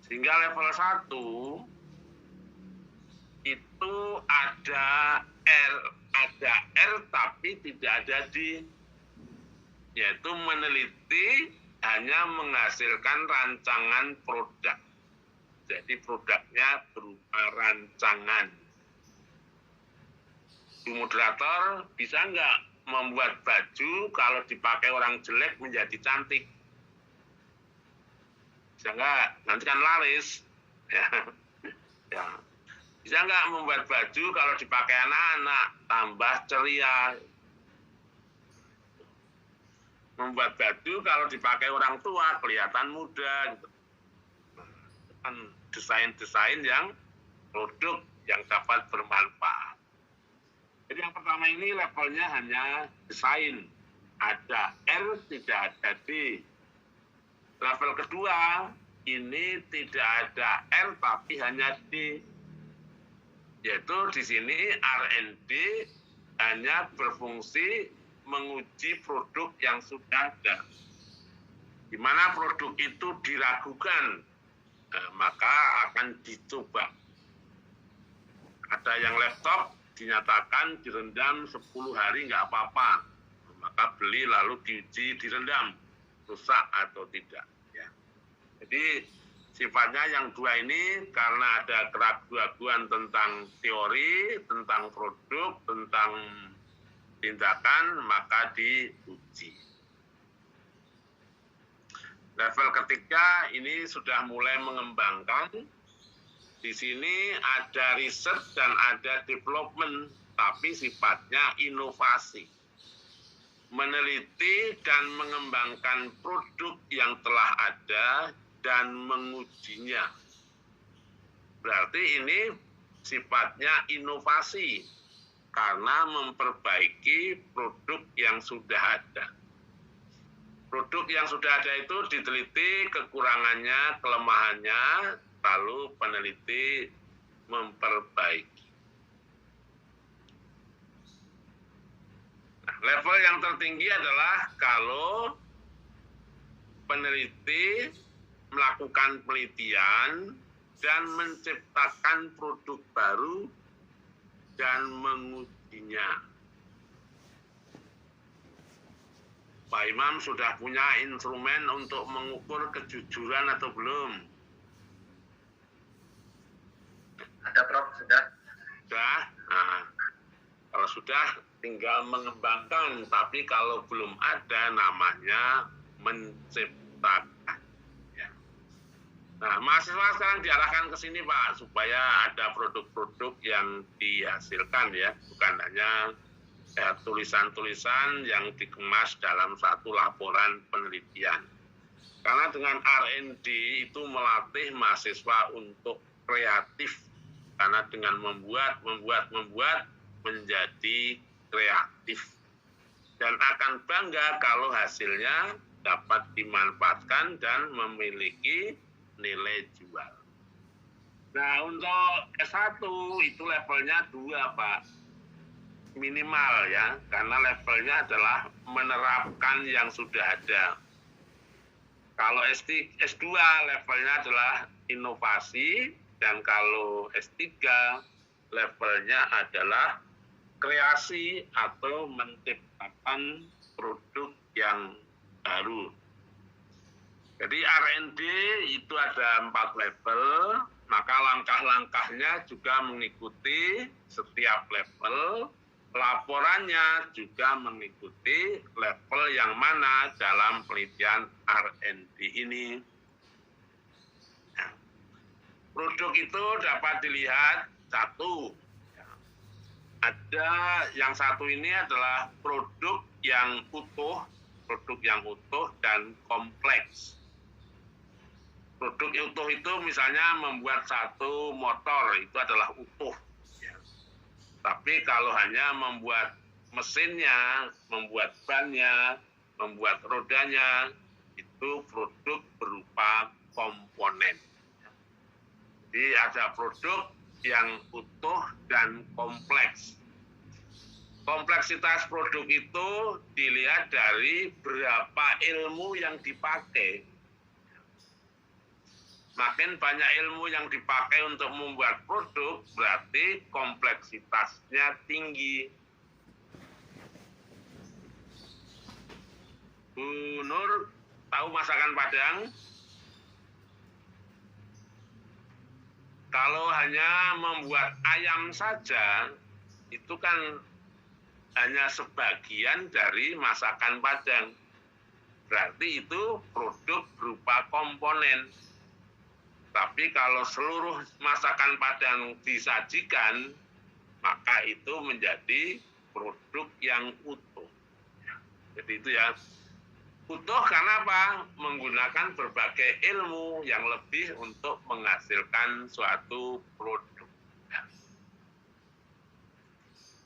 Sehingga level 1 itu ada R tapi tidak ada D. Yaitu meneliti hanya menghasilkan rancangan produk. Jadi produknya berupa rancangan. Moderator bisa nggak membuat baju kalau dipakai orang jelek menjadi cantik? Bisa nggak? Nanti kan laris. Ya. Ya. Bisa nggak membuat baju kalau dipakai anak-anak tambah ceria? Membuat baju kalau dipakai orang tua kelihatan muda. Gitu. Kan desain-desain yang produk yang dapat bermanfaat. Jadi yang pertama ini levelnya hanya desain. Ada R, tidak ada D. Level kedua, ini tidak ada R tapi hanya D. Yaitu di sini R&D hanya berfungsi menguji produk yang sudah ada. Di mana produk itu diragukan, maka akan dicoba. Ada yang laptop dinyatakan direndam 10 hari nggak apa-apa, maka beli lalu diuji direndam, rusak atau tidak. Ya. Jadi sifatnya yang dua ini karena ada keraguan tentang teori, tentang produk, tentang tindakan, maka diuji. Level ketiga ini sudah mulai mengembangkan. Di sini ada riset dan ada development, tapi sifatnya inovasi. Meneliti dan mengembangkan produk yang telah ada dan mengujinya. Berarti ini sifatnya inovasi karena memperbaiki produk yang sudah ada. Produk yang sudah ada itu diteliti kekurangannya, kelemahannya, lalu peneliti memperbaiki. Nah, level yang tertinggi adalah kalau peneliti melakukan penelitian dan menciptakan produk baru dan mengujinya. Pak Imam sudah punya instrumen untuk mengukur kejujuran atau belum? Ada Prof, sudah. Sudah. Nah, kalau sudah tinggal mengembangkan, tapi kalau belum ada namanya menciptakan. Ya. Nah, mahasiswa sekarang diarahkan ke sini Pak, supaya ada produk-produk yang dihasilkan ya, bukan hanya tulisan-tulisan yang dikemas dalam satu laporan penelitian. Karena dengan R&D itu melatih mahasiswa untuk kreatif. Karena dengan membuat menjadi kreatif. Dan akan bangga kalau hasilnya dapat dimanfaatkan dan memiliki nilai jual. Nah, untuk S1 itu levelnya 2, Pak. Minimal ya, karena levelnya adalah menerapkan yang sudah ada. Kalau S2 levelnya adalah inovasi, dan kalau S3 levelnya adalah kreasi atau menciptakan produk yang baru. Jadi R&D itu ada 4 level, maka langkah-langkahnya juga mengikuti setiap level, laporannya juga mengikuti level yang mana dalam penelitian R&D ini. Nah, produk itu dapat dilihat satu. Ada yang satu ini adalah produk yang utuh dan kompleks. Produk utuh itu misalnya membuat satu motor itu adalah utuh. Tapi kalau hanya membuat mesinnya, membuat bannya, membuat rodanya, itu produk berupa komponen. Jadi ada produk yang utuh dan kompleks. Kompleksitas produk itu dilihat dari berapa ilmu yang dipakai. Makin banyak ilmu yang dipakai untuk membuat produk, berarti kompleksitasnya tinggi. Bu Nur, tahu masakan Padang? Kalau hanya membuat ayam saja, itu kan hanya sebagian dari masakan Padang. Berarti itu produk berupa komponen. Tapi kalau seluruh masakan Padang disajikan, maka itu menjadi produk yang utuh. Jadi itu ya. Utuh karena apa? Menggunakan berbagai ilmu yang lebih untuk menghasilkan suatu produk.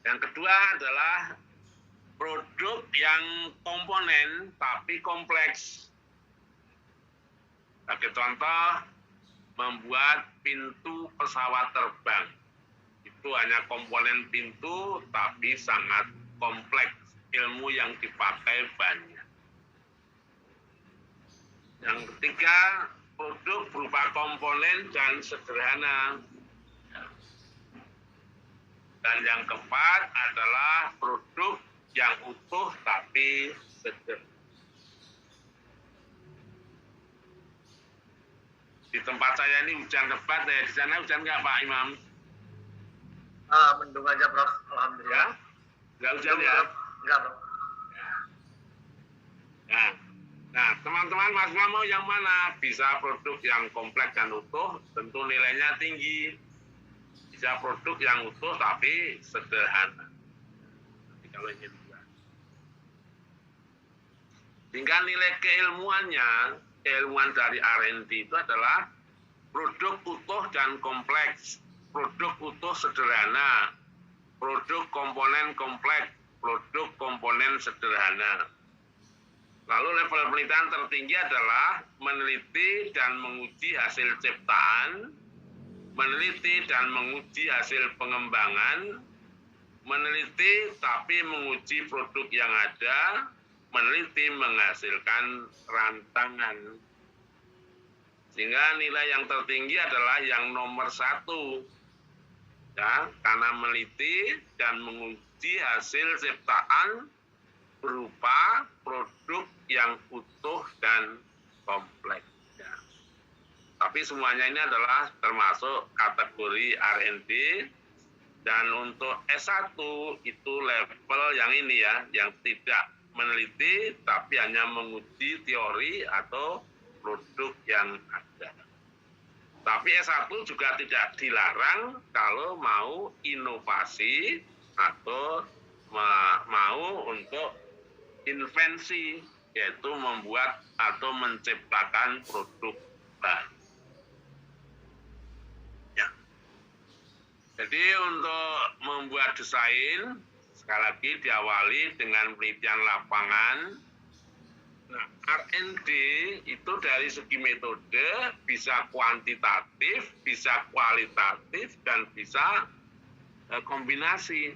Yang kedua adalah produk yang komponen tapi kompleks. Sebagai contoh, membuat pintu pesawat terbang. Itu hanya komponen pintu tapi sangat kompleks. Ilmu yang dipakai banyak. Yang ketiga, produk berupa komponen dan sederhana. Dan yang keempat adalah produk yang utuh tapi sederhana. Di tempat saya ini hujan lebat ya. Di sana hujan nggak Pak Imam? Mendung aja Prof, alhamdulillah. Ya? Nggak hujan ya? Enggak Prof. Nah, teman-teman mahasiswa mau yang mana? Bisa produk yang kompleks dan utuh, tentu nilainya tinggi. Bisa produk yang utuh tapi sederhana. Nanti kalau ingin buat. Hingga nilai keilmuan dari R&D itu adalah produk utuh dan kompleks, produk utuh sederhana, produk komponen kompleks, produk komponen sederhana. Lalu level penelitian tertinggi adalah meneliti dan menguji hasil ciptaan, meneliti dan menguji hasil pengembangan, meneliti tapi menguji produk yang ada, meneliti menghasilkan rantangan. Sehingga nilai yang tertinggi adalah yang nomor 1. Ya, karena meneliti dan menguji hasil ciptaan berupa produk yang utuh dan kompleks. Ya. Tapi semuanya ini adalah termasuk kategori R&D. Dan untuk S1 itu level yang ini ya, yang tidak meneliti tapi hanya menguji teori atau produk yang ada. Tapi S1 juga tidak dilarang kalau mau inovasi atau mau untuk invensi, yaitu membuat atau menciptakan produk baru. Ya. Jadi untuk membuat desain, sekali lagi diawali dengan penelitian lapangan, Nah, R&D itu dari segi metode bisa kuantitatif, bisa kualitatif, dan bisa kombinasi.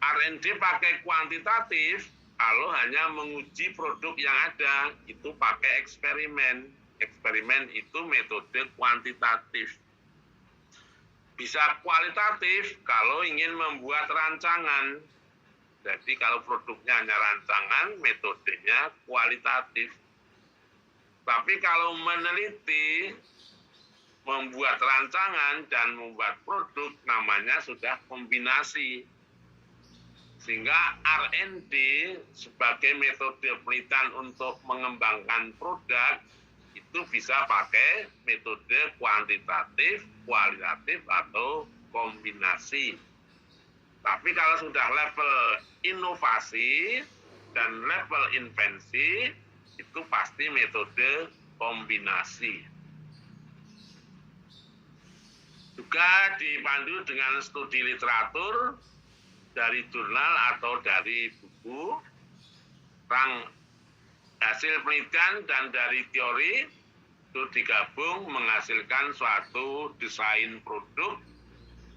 R&D pakai kuantitatif kalau hanya menguji produk yang ada, itu pakai eksperimen. Eksperimen itu metode kuantitatif. Bisa kualitatif kalau ingin membuat rancangan. Jadi kalau produknya hanya rancangan, metodenya kualitatif. Tapi kalau meneliti, membuat rancangan dan membuat produk, namanya sudah kombinasi. Sehingga R&D sebagai metode penelitian untuk mengembangkan produk, itu bisa pakai metode kuantitatif, kualitatif, atau kombinasi. Tapi kalau sudah level inovasi dan level invensi, itu pasti metode kombinasi. Juga dipandu dengan studi literatur dari jurnal atau dari buku, tentang hasil penelitian dan dari teori, itu digabung menghasilkan suatu desain produk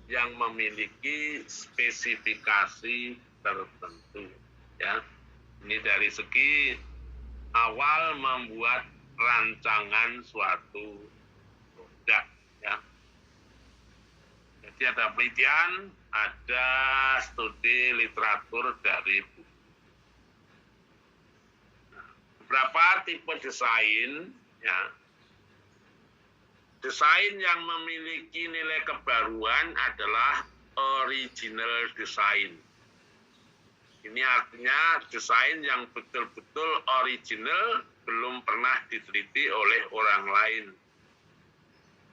yang memiliki spesifikasi tertentu. Ya, ini dari segi awal membuat rancangan suatu produk. Ya. Jadi ada penelitian, ada studi literatur dari buku. Nah, beberapa tipe desain, ya. Desain yang memiliki nilai kebaruan adalah original design. Ini artinya desain yang betul-betul original, belum pernah diteliti oleh orang lain.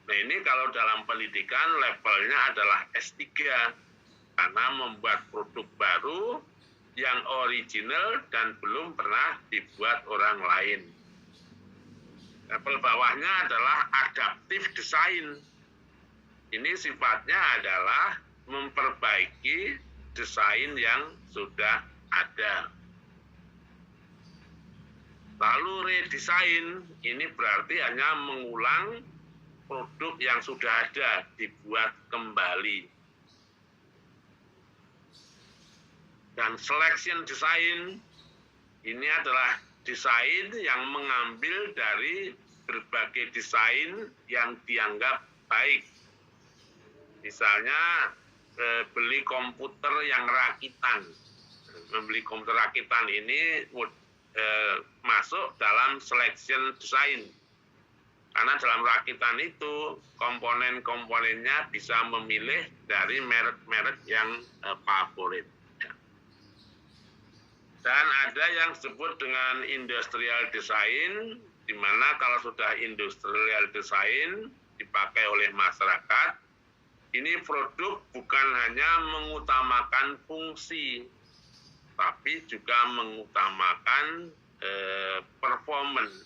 Nah, ini kalau dalam pendidikan levelnya adalah S3, karena membuat produk baru yang original dan belum pernah dibuat orang lain. Level bawahnya adalah adaptive design. Ini sifatnya adalah memperbaiki desain yang sudah ada. Lalu redesign, ini berarti hanya mengulang produk yang sudah ada, dibuat kembali. Dan selection design, ini adalah desain yang mengambil dari berbagai desain yang dianggap baik. Misalnya beli komputer yang rakitan. Membeli komputer rakitan ini masuk dalam selection design. Karena dalam rakitan itu komponen-komponennya bisa memilih dari merek-merek yang favorit. Dan ada yang disebut dengan industrial design, di mana kalau sudah industrial design dipakai oleh masyarakat, ini produk bukan hanya mengutamakan fungsi, tapi juga mengutamakan performance,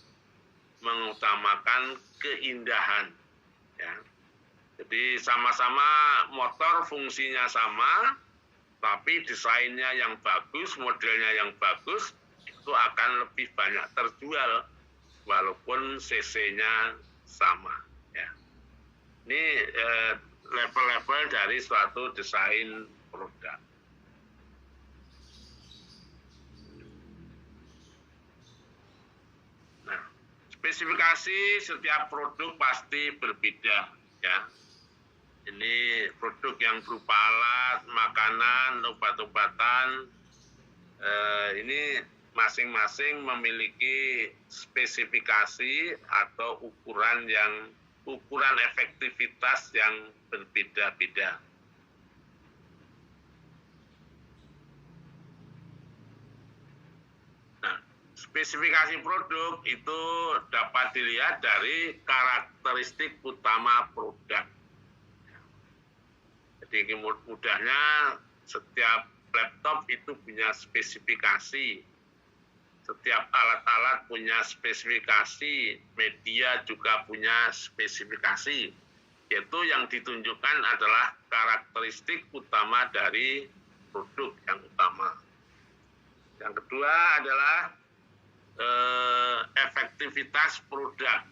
mengutamakan keindahan. Ya. Jadi sama-sama motor fungsinya sama, tapi desainnya yang bagus, modelnya yang bagus, itu akan lebih banyak terjual, walaupun CC-nya sama. Ya. Ini level-level dari suatu desain produk. Nah, spesifikasi setiap produk pasti berbeda, ya. Ini produk yang berupa alat, makanan, obat-obatan, ini masing-masing memiliki spesifikasi atau ukuran efektivitas yang berbeda-beda. Nah, spesifikasi produk itu dapat dilihat dari karakteristik utama produk. Jadi mudahnya setiap laptop itu punya spesifikasi, setiap alat-alat punya spesifikasi, media juga punya spesifikasi, yaitu yang ditunjukkan adalah karakteristik utama dari produk yang utama. Yang kedua adalah efektivitas produk.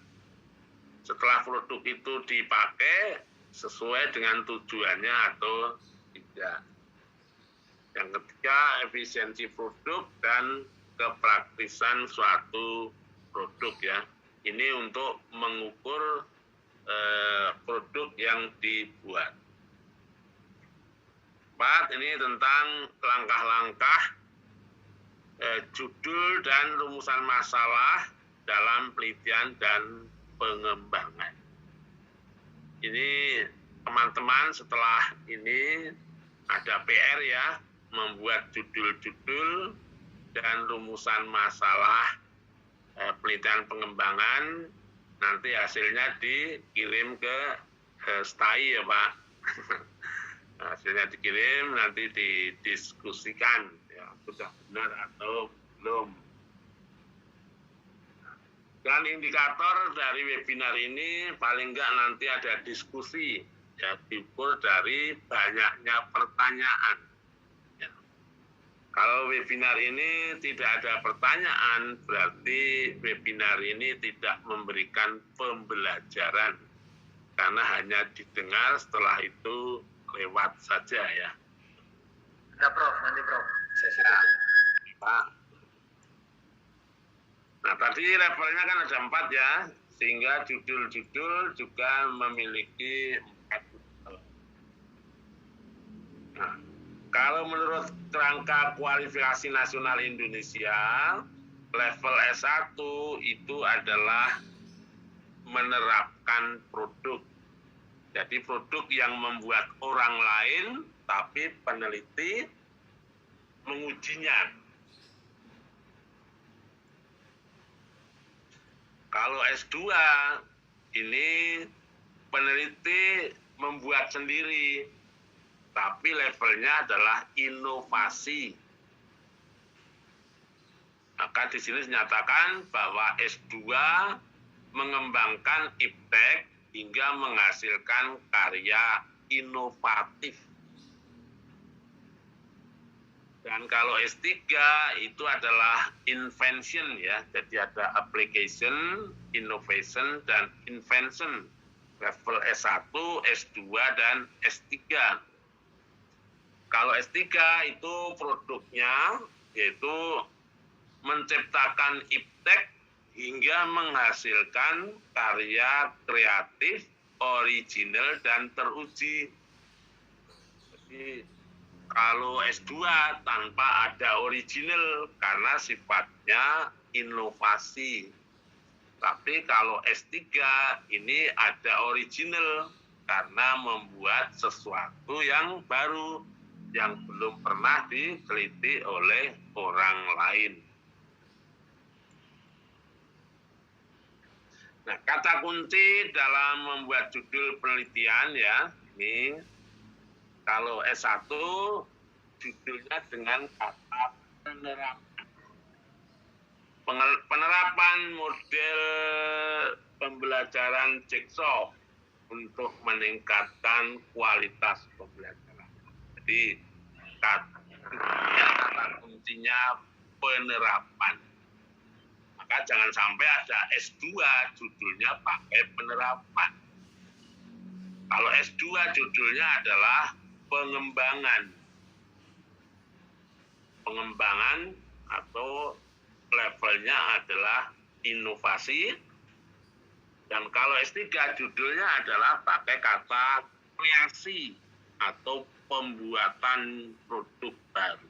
Setelah produk itu dipakai sesuai dengan tujuannya atau tidak. Yang ketiga, efisiensi produk dan kepraktisan suatu produk ya. Ini untuk mengukur produk yang dibuat. 4, ini tentang langkah-langkah judul dan rumusan masalah dalam penelitian dan pengembangan. Ini teman-teman setelah ini ada PR ya, membuat judul-judul dan rumusan masalah penelitian pengembangan. Nanti hasilnya dikirim ke STAI ya Pak. Hasilnya dikirim, nanti didiskusikan ya, sudah benar atau belum. Dan indikator dari webinar ini paling enggak nanti ada diskusi ya, diukur dari banyaknya pertanyaan. Ya. Kalau webinar ini tidak ada pertanyaan, berarti webinar ini tidak memberikan pembelajaran karena hanya didengar, setelah itu lewat saja ya. Ada Prof, nanti Prof. Sesi itu. Pak. Nah tadi levelnya kan ada 4 ya, sehingga judul-judul juga memiliki 4 level. Nah, kalau menurut kerangka kualifikasi nasional Indonesia, level S1 itu adalah menerapkan produk. Jadi produk yang membuat orang lain, tapi peneliti mengujinya. Kalau S2, ini peneliti membuat sendiri, tapi levelnya adalah inovasi. Maka di sini dinyatakan bahwa S2 mengembangkan iptek hingga menghasilkan karya inovatif. Dan kalau S3 itu adalah invention ya, jadi ada application, innovation, dan invention. Level S1, S2, dan S3. Kalau S3 itu produknya yaitu menciptakan iptek hingga menghasilkan karya kreatif, original, dan teruji. Jadi kalau S2 tanpa ada original karena sifatnya inovasi. Tapi kalau S3 ini ada original karena membuat sesuatu yang baru yang belum pernah diteliti oleh orang lain. Nah, kata kunci dalam membuat judul penelitian ya, ini kalau S1 judulnya dengan kata penerapan. Penerapan model pembelajaran Jigsaw untuk meningkatkan kualitas pembelajaran. Jadi kata kuncinya penerapan. Maka jangan sampai ada S2 judulnya pakai penerapan. Kalau S2 judulnya adalah pengembangan. Pengembangan atau levelnya adalah inovasi. Dan kalau S3 judulnya adalah pakai kata kreasi atau pembuatan produk baru.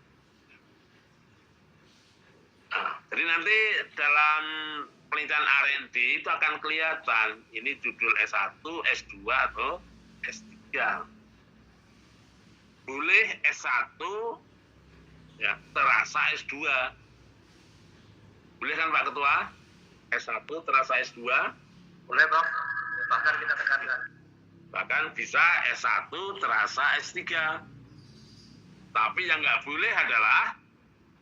Nah, jadi nanti dalam penelitian R&D itu akan kelihatan ini judul S1, S2 atau S3. Boleh S1 ya terasa S2. Boleh kan Pak Ketua? S1 terasa S2? Boleh Prof, bahkan kita tekankan. Bahkan bisa S1 terasa S3. Tapi yang nggak boleh adalah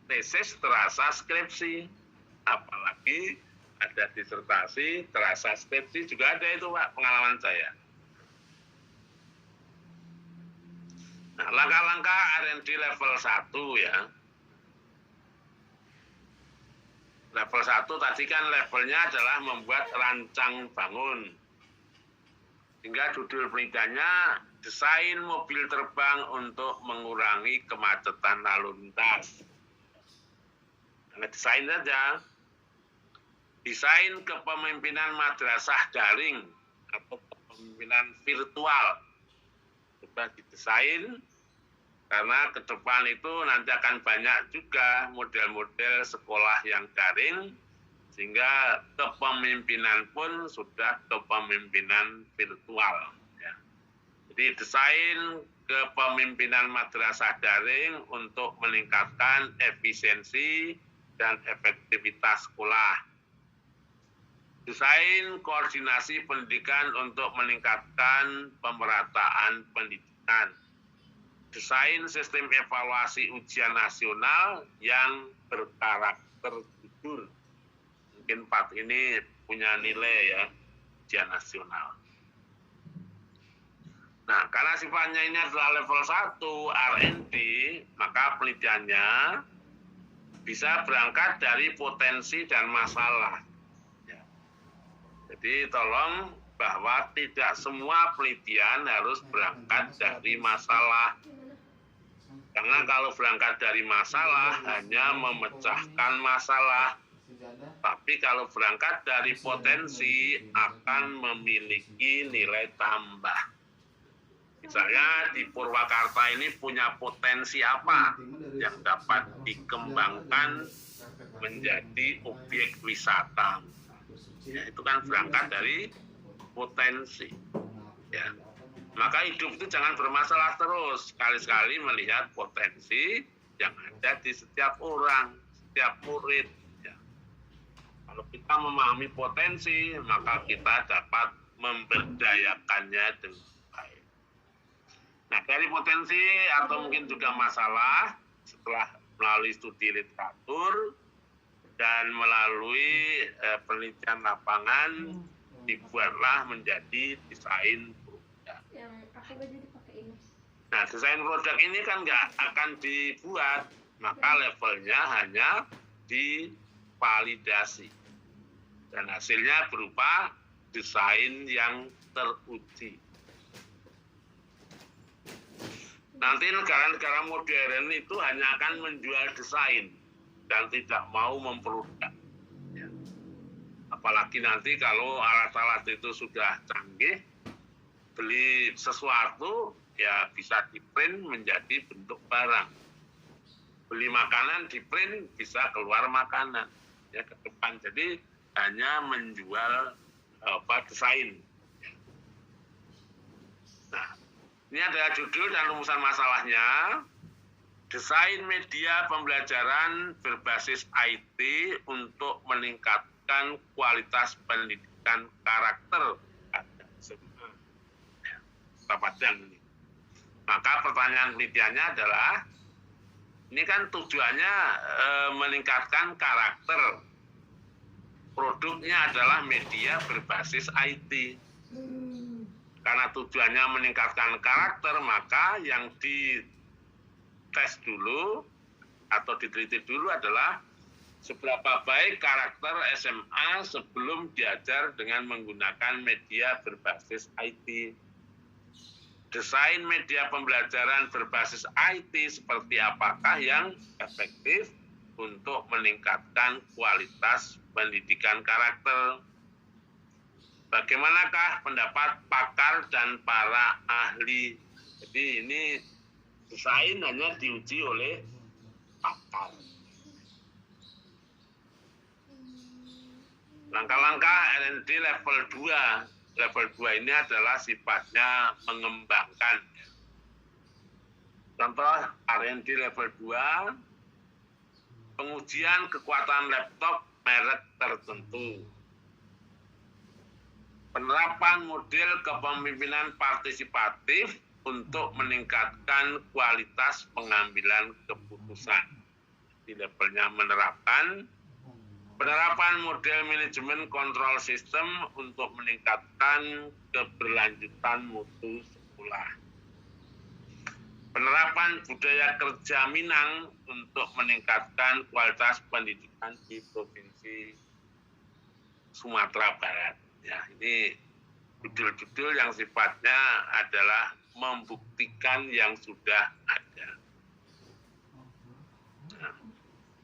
tesis terasa skripsi. Apalagi ada disertasi terasa skripsi, juga ada itu Pak, pengalaman saya. Nah, langkah-langkah R&D level 1 ya. level 1 tadi kan levelnya adalah membuat rancang bangun. Hingga judul penelitiannya desain mobil terbang untuk mengurangi kemacetan lalu lintas. Nah, desain saja. Desain kepemimpinan madrasah daring atau kepemimpinan virtual. Sudah didesain karena ke depan itu nanti akan banyak juga model-model sekolah yang daring, sehingga kepemimpinan pun sudah kepemimpinan virtual. Ya. Jadi desain kepemimpinan madrasah daring untuk meningkatkan efisiensi dan efektivitas sekolah. Desain koordinasi pendidikan untuk meningkatkan pemerataan pendidikan. Desain sistem evaluasi ujian nasional yang berkarakter jujur. Mungkin 4 ini punya nilai ya, ujian nasional. Nah, karena sifatnya ini adalah level 1 R&D, maka penelitiannya bisa berangkat dari potensi dan masalah. Ya. Jadi tolong bahwa tidak semua penelitian harus berangkat dari masalah. Karena kalau berangkat dari masalah hanya memecahkan masalah. Tapi kalau berangkat dari potensi akan memiliki nilai tambah. Misalnya di Purwakarta ini punya potensi apa yang dapat dikembangkan menjadi objek wisata. Ya, itu kan berangkat dari potensi. Ya. Maka hidup itu jangan bermasalah terus. Sekali-sekali melihat potensi yang ada di setiap orang, setiap murid. Ya. Kalau kita memahami potensi, maka kita dapat memberdayakannya dengan baik. Nah, dari potensi atau mungkin juga masalah, setelah melalui studi literatur dan melalui penelitian lapangan, dibuatlah menjadi desain produk. Yang aku baju dipakein. Nah, desain produk ini kan nggak akan dibuat, maka levelnya hanya divalidasi. Dan hasilnya berupa desain yang teruji. Nanti negara-negara modern itu hanya akan menjual desain dan tidak mau memproduk. Ya. Apalagi nanti kalau alat-alat itu sudah canggih, beli sesuatu ya bisa di-print menjadi bentuk barang. Beli makanan di-print bisa keluar makanan ya ke depan. Jadi hanya menjual desain. Nah, ini adalah judul dan rumusan masalahnya. Desain media pembelajaran berbasis IT untuk meningkatkan kualitas pendidikan karakter. Ini. Maka pertanyaan penelitiannya adalah, ini kan tujuannya meningkatkan karakter. Produknya adalah media berbasis IT. Karena tujuannya meningkatkan karakter, maka yang dites dulu atau diteliti dulu adalah seberapa baik karakter SMA sebelum diajar dengan menggunakan media berbasis IT. Desain media pembelajaran berbasis IT seperti apakah yang efektif untuk meningkatkan kualitas pendidikan karakter? Bagaimanakah pendapat pakar dan para ahli? Jadi ini desain hanya diuji oleh pakar. Langkah-langkah R&D level 2. Level 2 ini adalah sifatnya mengembangkan. Contoh R&D level 2, pengujian kekuatan laptop merek tertentu. Penerapan model kepemimpinan partisipatif untuk meningkatkan kualitas pengambilan keputusan. Di levelnya menerapkan. Penerapan model manajemen kontrol sistem untuk meningkatkan keberlanjutan mutu sekolah. penerapan budaya kerja Minang untuk meningkatkan kualitas pendidikan di Provinsi Sumatera Barat. Ya, ini judul-judul yang sifatnya adalah membuktikan yang sudah ada. Nah,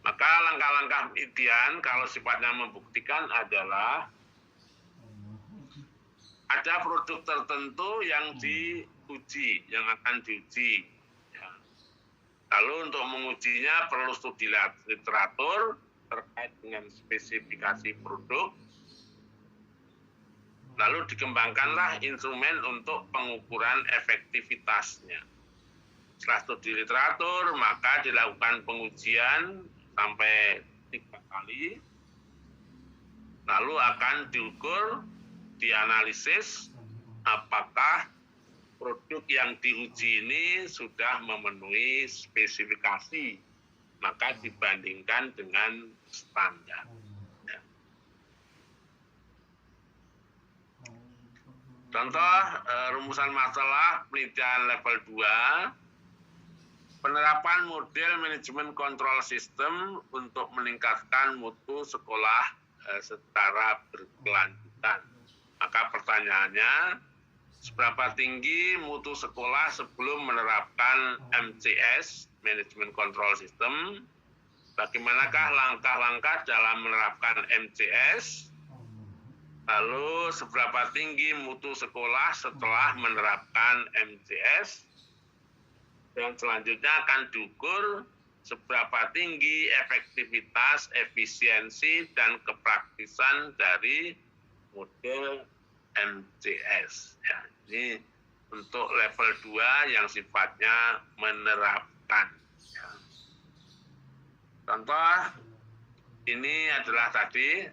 maka langkah-langkah penelitian kalau sifatnya membuktikan adalah ada produk tertentu yang diuji, yang akan diuji. Ya. Lalu untuk mengujinya perlu studi literatur terkait dengan spesifikasi produk. Lalu dikembangkanlah instrumen untuk pengukuran efektivitasnya. Setelah studi literatur, maka dilakukan pengujian sampai 3 kali. Lalu akan diukur, dianalisis apakah produk yang diuji ini sudah memenuhi spesifikasi, maka dibandingkan dengan standar. Ya. Contoh rumusan masalah penelitian level 2, penerapan model manajemen kontrol sistem untuk meningkatkan mutu sekolah secara berkelanjutan. Maka pertanyaannya, seberapa tinggi mutu sekolah sebelum menerapkan MCS, manajemen kontrol sistem? Bagaimanakah langkah-langkah dalam menerapkan MCS? Lalu seberapa tinggi mutu sekolah setelah menerapkan MCS? Dan selanjutnya akan diukur seberapa tinggi efektivitas, efisiensi, dan kepraktisan dari model MCS. Ya, ini untuk level 2 yang sifatnya menerapkan. Ya. Contoh, ini adalah tadi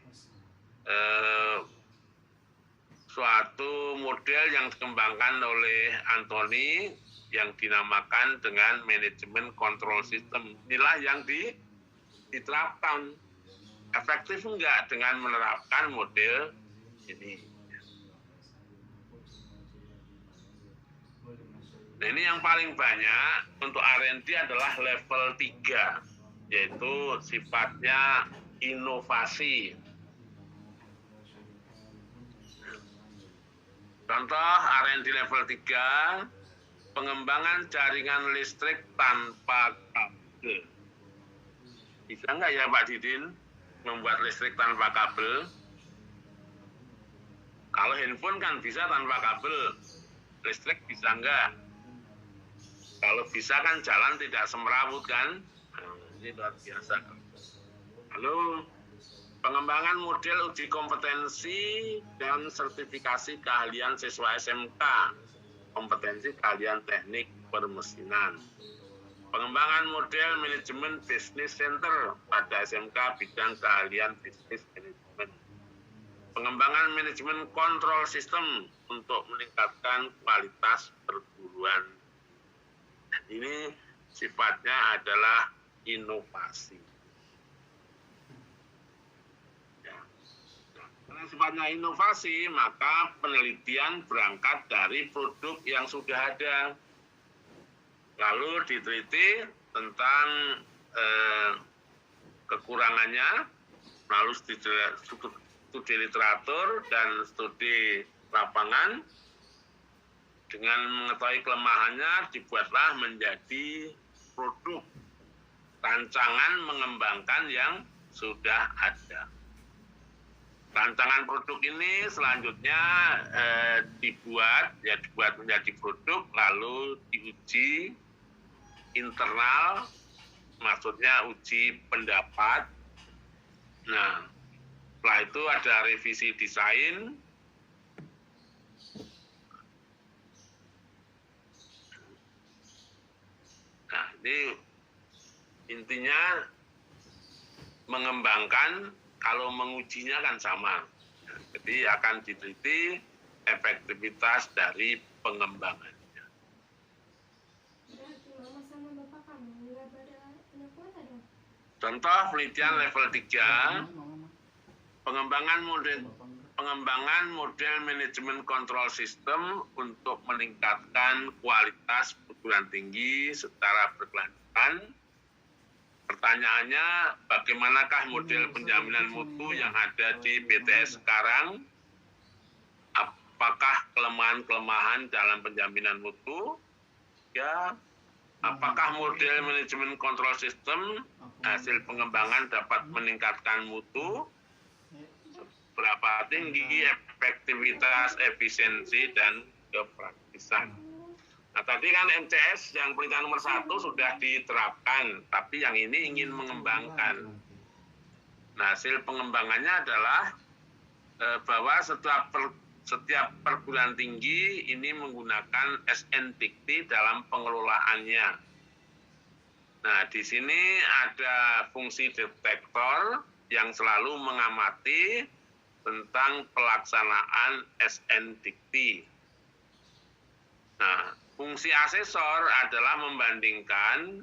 suatu model yang dikembangkan oleh Anthony yang dinamakan dengan manajemen kontrol sistem. Inilah yang diterapkan. Efektif enggak dengan menerapkan model ini. Nah, ini yang paling banyak untuk R&D adalah level 3, yaitu sifatnya inovasi. Contoh R&D level 3, pengembangan jaringan listrik tanpa kabel. Bisa nggak ya Pak Didin membuat listrik tanpa kabel? Kalau handphone kan bisa tanpa kabel, listrik bisa nggak? Kalau bisa kan jalan tidak semrawut kan? Nah, ini luar biasa. Lalu pengembangan model uji kompetensi dan sertifikasi keahlian siswa SMK, kompetensi keahlian teknik permesinan. Pengembangan model manajemen business center pada SMK bidang keahlian bisnis manajemen. Pengembangan manajemen kontrol sistem untuk meningkatkan kualitas perguruan. Ini sifatnya adalah inovasi. Karena sifatnya inovasi, maka penelitian berangkat dari produk yang sudah ada. Lalu diteliti tentang kekurangannya, lalu studi literatur dan studi lapangan. Dengan mengetahui kelemahannya, dibuatlah menjadi produk rancangan mengembangkan yang sudah ada. Rancangan produk ini selanjutnya dibuat menjadi produk, lalu diuji internal, maksudnya uji pendapat. Nah, setelah itu ada revisi desain. Nah, ini intinya mengembangkan. Kalau mengujinya kan sama, jadi akan diteliti efektivitas dari pengembangannya. Contoh penelitian level 3, pengembangan pengembangan model manajemen kontrol sistem untuk meningkatkan kualitas perguruan tinggi secara berkelanjutan. Pertanyaannya, bagaimanakah model penjaminan mutu yang ada di BTS sekarang? Apakah kelemahan-kelemahan dalam penjaminan mutu? Ya, apakah model manajemen kontrol sistem hasil pengembangan dapat meningkatkan mutu? Berapa tinggi efektivitas, efisiensi, dan kepraktisan? Nah, tadi kan MCS yang perintah nomor 1 sudah diterapkan, tapi yang ini ingin mengembangkan. Nah, hasil pengembangannya adalah bahwa setiap perguruan tinggi ini menggunakan SN-Dikti dalam pengelolaannya. Nah, di sini ada fungsi detektor yang selalu mengamati tentang pelaksanaan SN-Dikti. Nah, fungsi asesor adalah membandingkan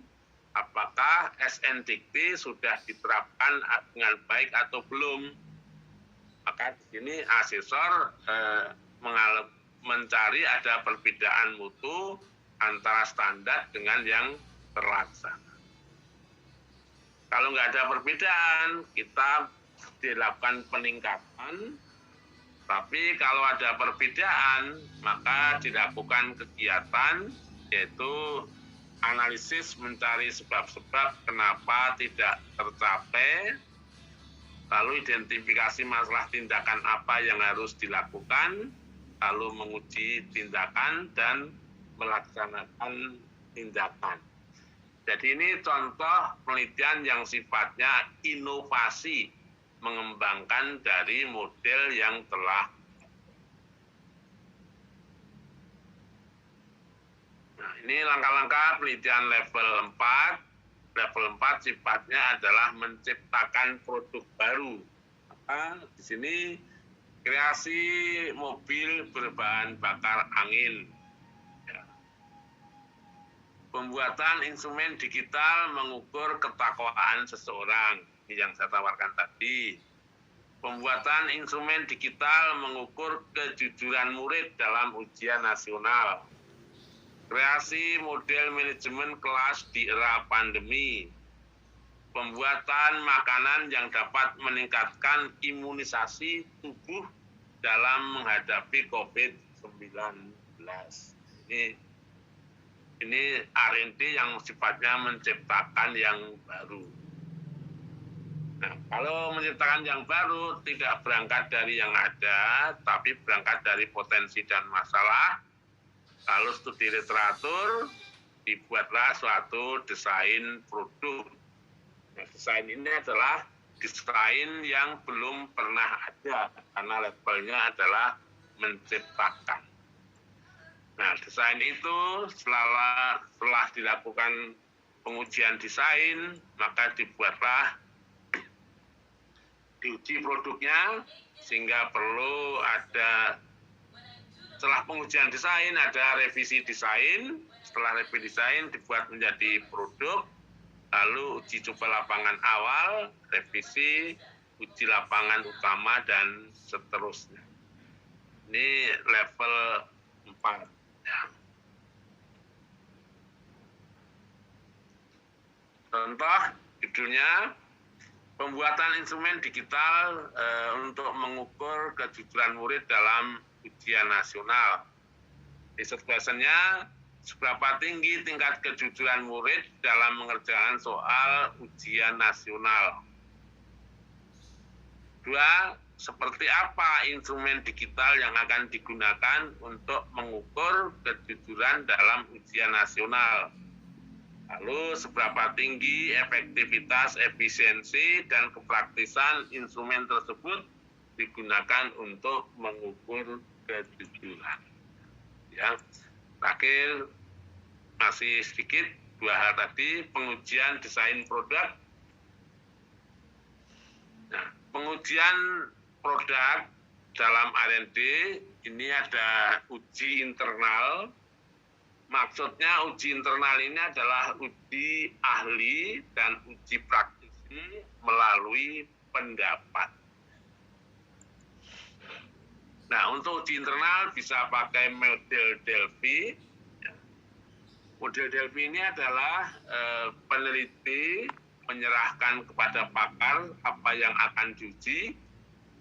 apakah SN-Dikti sudah diterapkan dengan baik atau belum. Maka di sini asesor mencari ada perbedaan mutu antara standar dengan yang terlaksana. Kalau nggak ada perbedaan, kita dilakukan peningkatan. Tapi kalau ada perbedaan, maka dilakukan kegiatan, yaitu analisis mencari sebab-sebab kenapa tidak tercapai, lalu identifikasi masalah tindakan apa yang harus dilakukan, lalu menguji tindakan dan melaksanakan tindakan. Jadi ini contoh penelitian yang sifatnya inovasi, mengembangkan dari model yang telah. Nah, ini langkah-langkah penelitian level 4. Level 4 sifatnya adalah menciptakan produk baru. Di sini kreasi mobil berbahan bakar angin. Pembuatan instrumen digital mengukur ketakwaan seseorang. Ini yang saya tawarkan tadi. Pembuatan instrumen digital mengukur kejujuran murid dalam ujian nasional. Kreasi model manajemen kelas di era pandemi. Pembuatan makanan yang dapat meningkatkan imunisasi tubuh dalam menghadapi COVID-19. Ini R&D yang sifatnya menciptakan yang baru. Nah, kalau menciptakan yang baru tidak berangkat dari yang ada, tapi berangkat dari potensi dan masalah. Lalu studi literatur, dibuatlah suatu desain produk. Nah, desain ini adalah desain yang belum pernah ada, karena levelnya adalah menciptakan. Nah, desain itu setelah dilakukan pengujian desain, maka dibuatlah, diuji produknya, sehingga perlu ada, setelah pengujian desain ada revisi desain, setelah revisi desain dibuat menjadi produk, lalu uji coba lapangan awal, revisi, uji lapangan utama, dan seterusnya. Ini level 4. Contoh judulnya pembuatan instrumen digital untuk mengukur kejujuran murid dalam ujian nasional. Research questionnya, seberapa tinggi tingkat kejujuran murid dalam mengerjakan soal ujian nasional. 2. Seperti apa instrumen digital yang akan digunakan untuk mengukur kejujuran dalam ujian nasional? Lalu, seberapa tinggi efektivitas, efisiensi, dan kepraktisan instrumen tersebut digunakan untuk mengukur kejujuran? Ya, terakhir masih sedikit 2 hal tadi, pengujian desain produk. Nah, pengujian produk dalam R&D ini ada uji internal. Maksudnya uji internal ini adalah uji ahli dan uji praktisi melalui pendapat. Nah, untuk uji internal bisa pakai model Delphi. Model Delphi ini adalah peneliti menyerahkan kepada pakar apa yang akan diuji,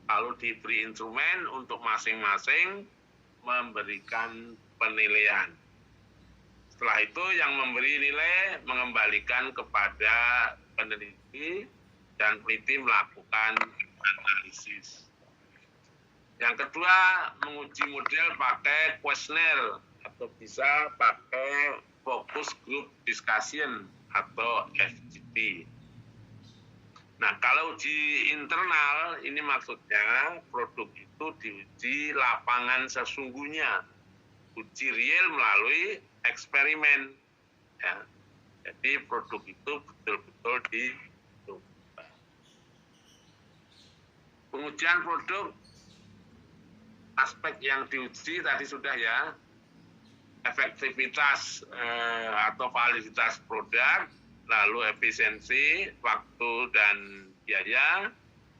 lalu diberi instrumen untuk masing-masing memberikan penilaian. Setelah itu yang memberi nilai mengembalikan kepada peneliti dan peneliti melakukan analisis. Yang kedua, menguji model pakai kuesioner atau bisa pakai focus group discussion atau FGD. Nah, kalau uji internal ini maksudnya produk itu diuji lapangan sesungguhnya, uji real melalui eksperimen. Ya. Jadi produk itu betul-betul dicoba. Pengujian produk, aspek yang diuji tadi sudah ya, efektivitas atau validitas produk, lalu efisiensi, waktu dan biaya,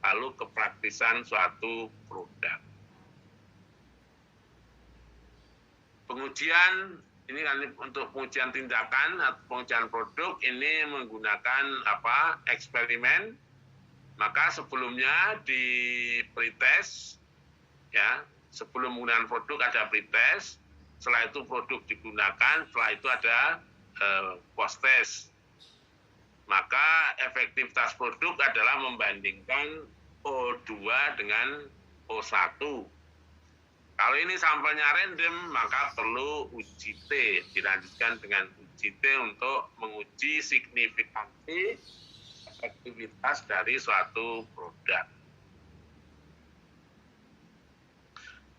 lalu kepraktisan suatu produk. Pengujian ini kan untuk pengujian tindakan atau pengujian produk ini menggunakan eksperimen. Maka sebelumnya di pretest ya, sebelum menggunakan produk ada pretest, setelah itu produk digunakan, setelah itu ada post test. Maka efektivitas produk adalah membandingkan O2 dengan O1. Kalau ini sampelnya random, maka perlu uji T, dilanjutkan dengan uji T untuk menguji signifikansi efektivitas dari suatu produk.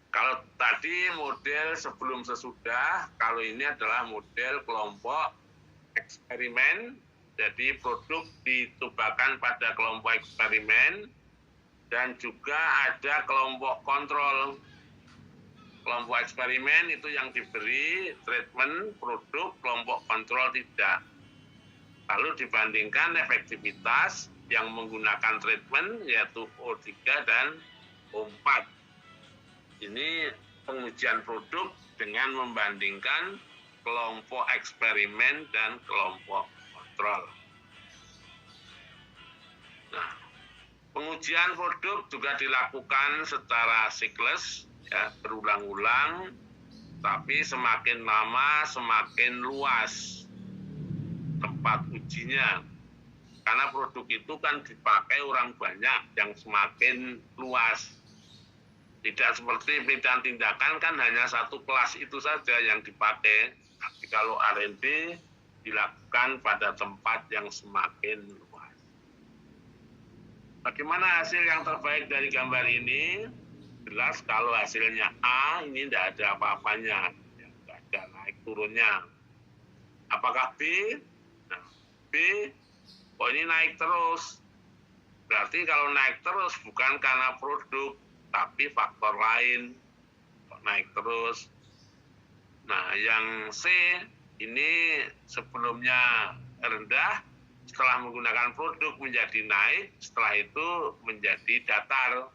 Kalau tadi model sebelum sesudah, kalau ini adalah model kelompok eksperimen. Jadi produk dicobakan pada kelompok eksperimen dan juga ada kelompok kontrol. Kelompok eksperimen itu yang diberi treatment produk, kelompok kontrol tidak. Lalu dibandingkan efektivitas yang menggunakan treatment yaitu O3 dan O4. Ini pengujian produk dengan membandingkan kelompok eksperimen dan kelompok kontrol. Nah, pengujian produk juga dilakukan secara siklus, ya, berulang-ulang, tapi semakin lama semakin luas tempat ujinya. Karena produk itu kan dipakai orang banyak, yang semakin luas. Tidak seperti penelitian tindakan kan hanya satu kelas itu saja yang dipakai. Tapi kalau R&D dilakukan pada tempat yang semakin luas. Bagaimana hasil yang terbaik dari gambar ini? Jelas kalau hasilnya A, ini tidak ada apa-apanya. Tidak ada naik turunnya. Apakah B? Nah, B, oh ini naik terus. Berarti kalau naik terus bukan karena produk, tapi faktor lain. Naik terus. Nah, yang C ini sebelumnya rendah, setelah menggunakan produk menjadi naik, setelah itu menjadi datar.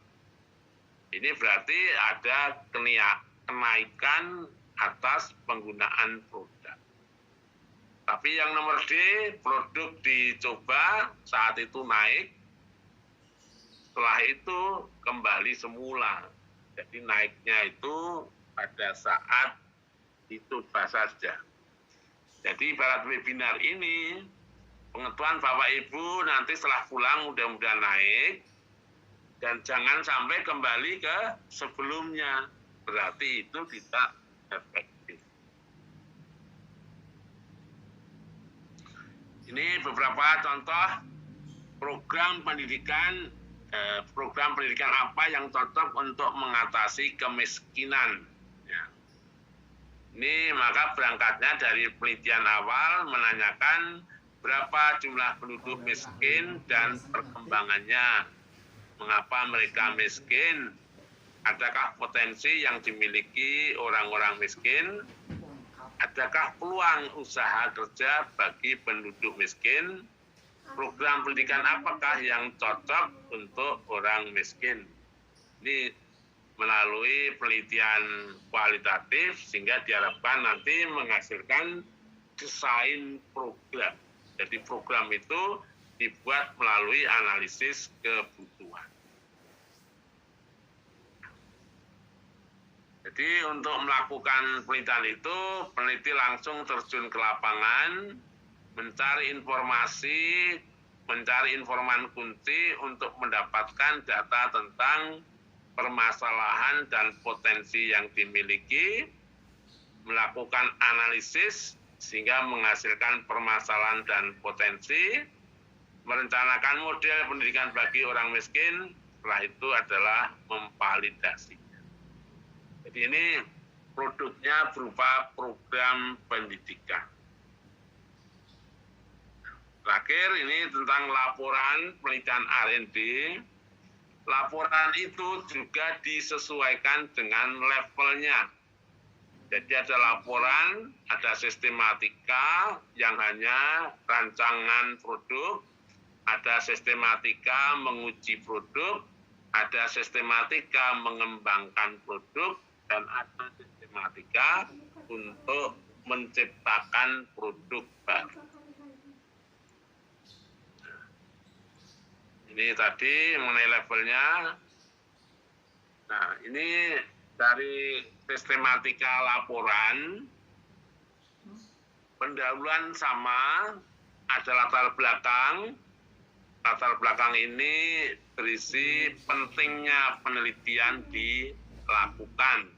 Ini berarti ada kenaikan atas penggunaan produk. Tapi yang nomor D, produk dicoba saat itu naik, setelah itu kembali semula. Jadi naiknya itu pada saat dicoba saja. Jadi ibarat webinar ini, pengetahuan Bapak Ibu nanti setelah pulang mudah-mudahan naik, dan jangan sampai kembali ke sebelumnya. Berarti itu tidak efektif. Ini beberapa contoh program pendidikan apa yang cocok untuk mengatasi kemiskinan. Ya. Ini maka berangkatnya dari penelitian awal menanyakan berapa jumlah penduduk miskin dan perkembangannya. Mengapa mereka miskin? Adakah potensi yang dimiliki orang-orang miskin? Adakah peluang usaha kerja bagi penduduk miskin? Program pendidikan apakah yang cocok untuk orang miskin? Ini melalui penelitian kualitatif sehingga diharapkan nanti menghasilkan desain program. Jadi program itu dibuat melalui analisis kebutuhan. Jadi untuk melakukan penelitian itu, peneliti langsung terjun ke lapangan, mencari informasi, mencari informan kunci untuk mendapatkan data tentang permasalahan dan potensi yang dimiliki, melakukan analisis sehingga menghasilkan permasalahan dan potensi, merencanakan model pendidikan bagi orang miskin, setelah itu adalah memvalidasi. Jadi ini produknya berupa program pendidikan. Terakhir ini tentang laporan penelitian R&D. Laporan itu juga disesuaikan dengan levelnya. Jadi ada laporan, ada sistematika yang hanya rancangan produk, ada sistematika menguji produk, ada sistematika mengembangkan produk, dan ada sistematika untuk menciptakan produk baru. Ini tadi mengenai levelnya. Nah, ini dari sistematika laporan, pendahuluan sama, ada latar belakang. Latar belakang ini berisi pentingnya penelitian dilakukan.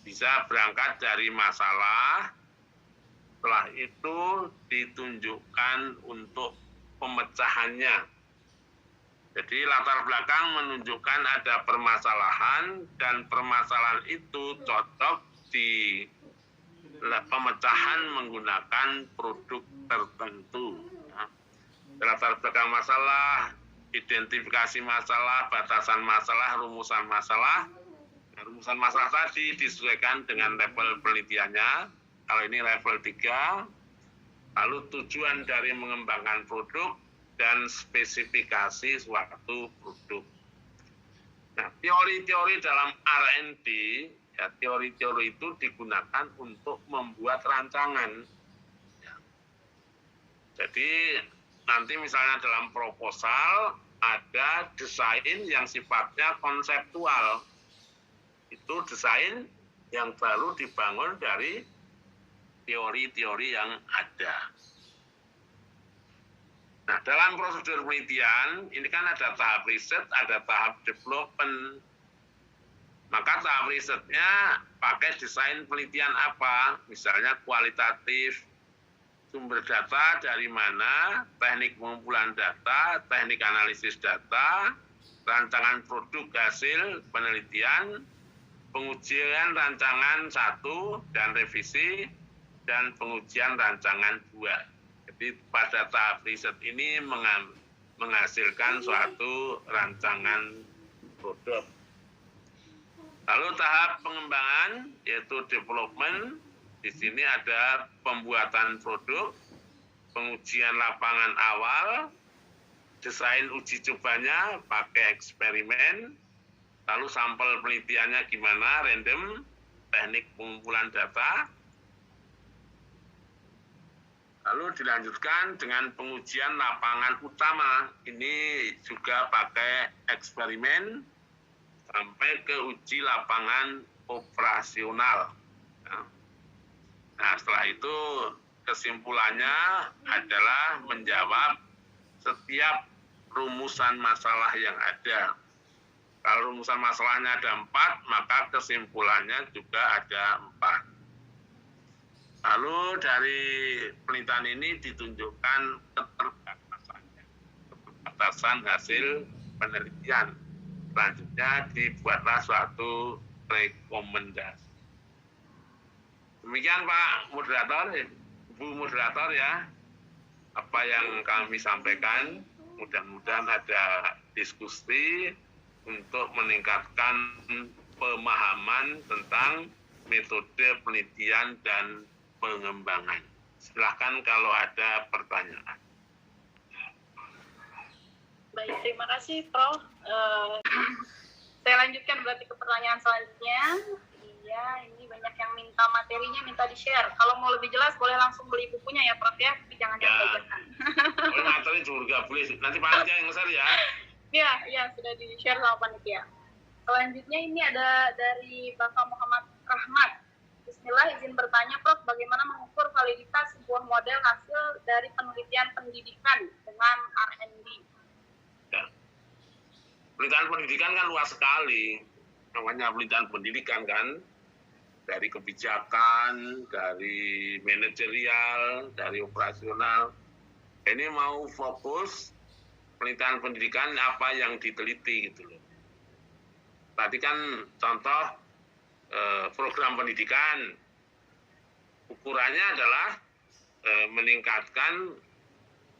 Bisa berangkat dari masalah, setelah itu ditunjukkan untuk pemecahannya. Jadi latar belakang menunjukkan ada permasalahan dan permasalahan itu cocok di pemecahan menggunakan produk tertentu. Latar belakang masalah, identifikasi masalah, batasan masalah, rumusan masalah. Rumusan masalah tadi disesuaikan dengan level penelitiannya. Kalau ini level 3. Lalu tujuan dari mengembangkan produk dan spesifikasi suatu produk. Nah, teori-teori dalam R&D, ya, teori-teori itu digunakan untuk membuat rancangan. Ya. Jadi nanti misalnya dalam proposal ada desain yang sifatnya konseptual. Itu desain yang baru dibangun dari teori-teori yang ada. Nah, dalam prosedur penelitian, ini kan ada tahap riset, ada tahap development. Maka tahap risetnya pakai desain penelitian apa? Misalnya kualitatif, sumber data dari mana, teknik pengumpulan data, teknik analisis data, rancangan produk hasil penelitian, pengujian rancangan 1 dan revisi, dan pengujian rancangan 2. Jadi pada tahap riset ini menghasilkan suatu rancangan produk. Lalu tahap pengembangan yaitu development. Di sini ada pembuatan produk, pengujian lapangan awal, desain uji cobanya pakai eksperimen, lalu sampel penelitiannya gimana, random, teknik pengumpulan data. Lalu dilanjutkan dengan pengujian lapangan utama. Ini juga pakai eksperimen sampai ke uji lapangan operasional. Nah, setelah itu kesimpulannya adalah menjawab setiap rumusan masalah yang ada. Kalau rumusan masalahnya ada 4, maka kesimpulannya juga ada 4. Lalu dari penelitian ini ditunjukkan keterbatasan hasil penelitian. Selanjutnya dibuatlah suatu rekomendasi. Demikian Pak Moderator, Bu Moderator ya, apa yang kami sampaikan. Mudah-mudahan ada diskusi untuk meningkatkan pemahaman tentang metode penelitian dan pengembangan. Silahkan kalau ada pertanyaan. Baik, terima kasih Prof. Saya lanjutkan berarti ke pertanyaan selanjutnya. Iya, ini banyak yang minta materinya, minta di-share. Kalau mau lebih jelas, boleh langsung beli bukunya ya, Prof ya. Tapi jangan yang bajakan. Boleh materi juga boleh. Nanti panitia yang nge-share ya. Iya, sudah di-share sama panitia. Selanjutnya ini ada dari Bapak Muhammad Rahmat. Bismillah, izin bertanya, Prof, bagaimana mengukur validitas sebuah model hasil dari penelitian pendidikan dengan R&D? Ya. Penelitian pendidikan kan luas sekali. Namanya penelitian pendidikan kan. Dari kebijakan, dari manajerial, dari operasional. Ini mau fokus penelitian pendidikan apa yang diteliti gitu loh. Tadi kan contoh program pendidikan, ukurannya adalah meningkatkan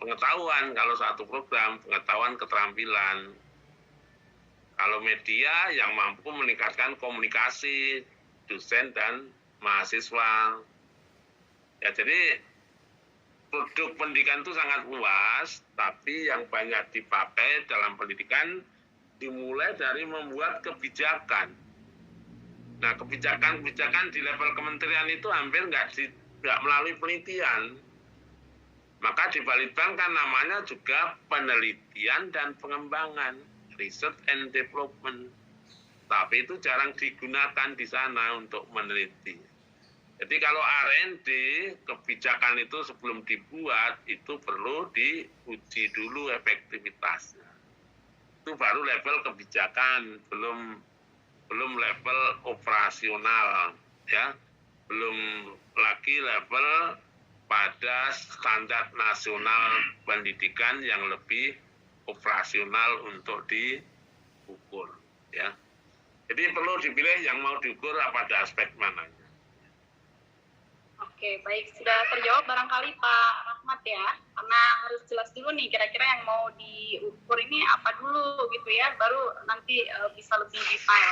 pengetahuan. Kalau satu program, pengetahuan keterampilan. Kalau media yang mampu meningkatkan komunikasi dosen dan mahasiswa. Ya, jadi produk pendidikan itu sangat luas, tapi yang banyak dipakai dalam pendidikan dimulai dari membuat kebijakan. Nah, kebijakan di level kementerian itu hampir nggak melalui penelitian. Maka di Balitbank kan namanya juga penelitian dan pengembangan, research and development. Tapi itu jarang digunakan di sana untuk meneliti. Jadi kalau R&D, kebijakan itu sebelum dibuat, itu perlu diuji dulu efektivitasnya. Itu baru level kebijakan, belum level operasional, ya. Belum lagi level pada standar nasional pendidikan yang lebih operasional untuk diukur, ya. Jadi perlu dipilih yang mau diukur pada aspek mananya. Oke, baik. Sudah terjawab barangkali Pak Rahmat ya. Karena harus jelas dulu nih kira-kira yang mau diukur ini apa dulu gitu ya. Baru nanti bisa lebih detail.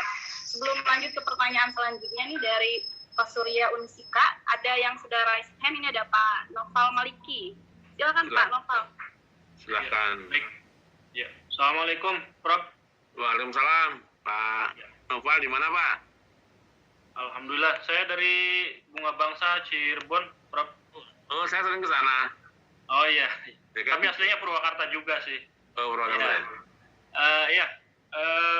Sebelum lanjut ke pertanyaan selanjutnya nih dari Pak Surya Unsika. Ada yang sudah raise hand, ini ada Pak Noval Maliki. Silakan Pak Noval. Silakan. Baik. Ya. Assalamualaikum, Prof. Waalaikumsalam, Pak. Ya. Noval di mana, Pak? Alhamdulillah, saya dari Bunga Bangsa Cirebon, Prof. Oh, saya sering ke sana. Oh iya, Dekat. kami aslinya Purwakarta juga sih. Oh, Purwakarta. Ya.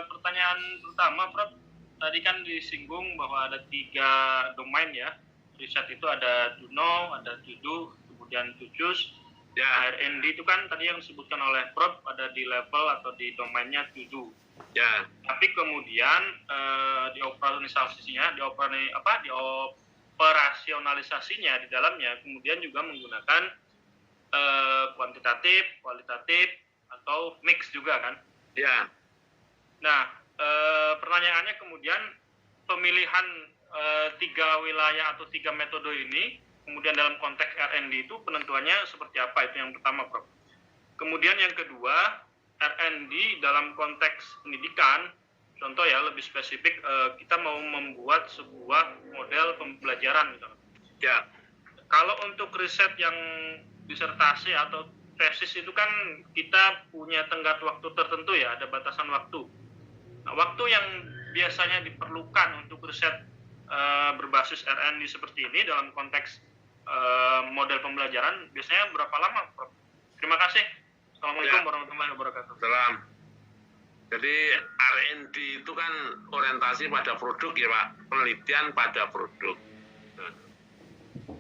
Pertanyaan pertama, Prof. Tadi kan disinggung bahwa ada 3 domain ya. Riset itu ada DUNO, ada TUDU, kemudian TUJUS. Ya. R&D itu kan tadi yang disebutkan oleh Prof. Ada di level atau di domainnya TUDU. Ya. Tapi kemudian di operasionalisasinya di dalamnya kemudian juga menggunakan kuantitatif, kualitatif atau mix juga kan? Ya. Nah, pertanyaannya kemudian pemilihan 3 wilayah atau 3 metode ini kemudian dalam konteks R&D itu penentuannya seperti apa, itu yang pertama, Prof. Kemudian yang kedua, R&D dalam konteks pendidikan, contoh ya lebih spesifik, kita mau membuat sebuah model pembelajaran misalnya. Ya. Kalau untuk riset yang disertasi atau tesis itu kan kita punya tenggat waktu tertentu ya, ada batasan waktu. Nah, waktu yang biasanya diperlukan untuk riset berbasis R&D seperti ini dalam konteks model pembelajaran biasanya berapa lama, Prof? Terima kasih. Assalamualaikum warahmatullahi wabarakatuh. Salam. Jadi R&D itu kan orientasi pada produk ya Pak, penelitian pada produk.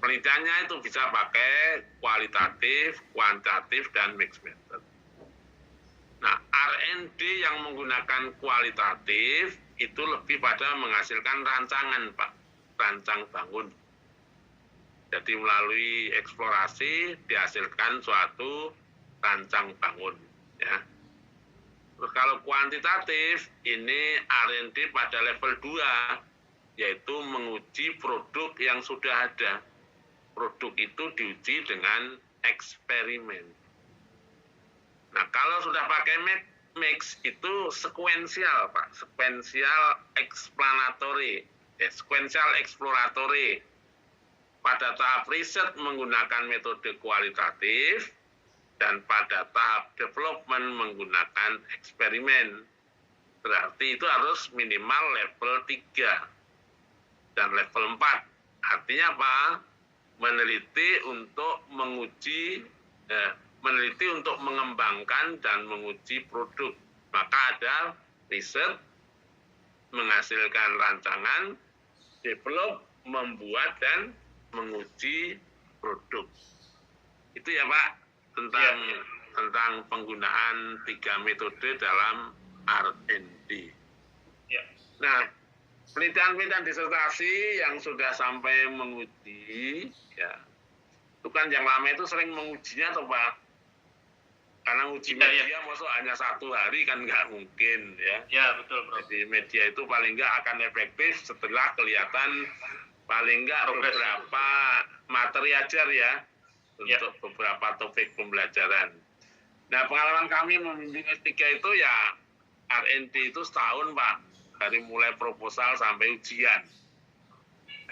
Penelitiannya itu bisa pakai kualitatif, kuantitatif, dan mixed method. Nah, R&D yang menggunakan kualitatif itu lebih pada menghasilkan rancangan Pak, rancang bangun. Jadi melalui eksplorasi dihasilkan suatu rancang bangun, ya. Terus kalau kuantitatif, ini R&D pada level 2, yaitu menguji produk yang sudah ada. Produk itu diuji dengan eksperimen. Nah, kalau sudah pakai mix, itu sekuensial, Pak. Sekuensial explanatory, sekuensial exploratory. Pada tahap riset menggunakan metode kualitatif, dan pada tahap development menggunakan eksperimen. berarti itu harus minimal level 3 dan level 4. Artinya apa? Meneliti untuk menguji, meneliti untuk mengembangkan dan menguji produk. Maka ada riset, menghasilkan rancangan, develop, membuat, dan menguji produk. Itu ya Pak, tentang penggunaan 3 metode dalam R&D. Ya. Nah, penelitian disertasi yang sudah sampai menguji, ya, itu kan yang lama itu sering mengujinya toh Pak, karena uji media maksud hanya 1 hari kan nggak mungkin ya. Ya betul bro. Jadi media itu paling nggak akan efektif setelah kelihatan paling nggak beberapa materi ajar ya untuk beberapa topik pembelajaran. Nah pengalaman kami membimbing S3 itu ya R&D itu setahun Pak, dari mulai proposal sampai ujian.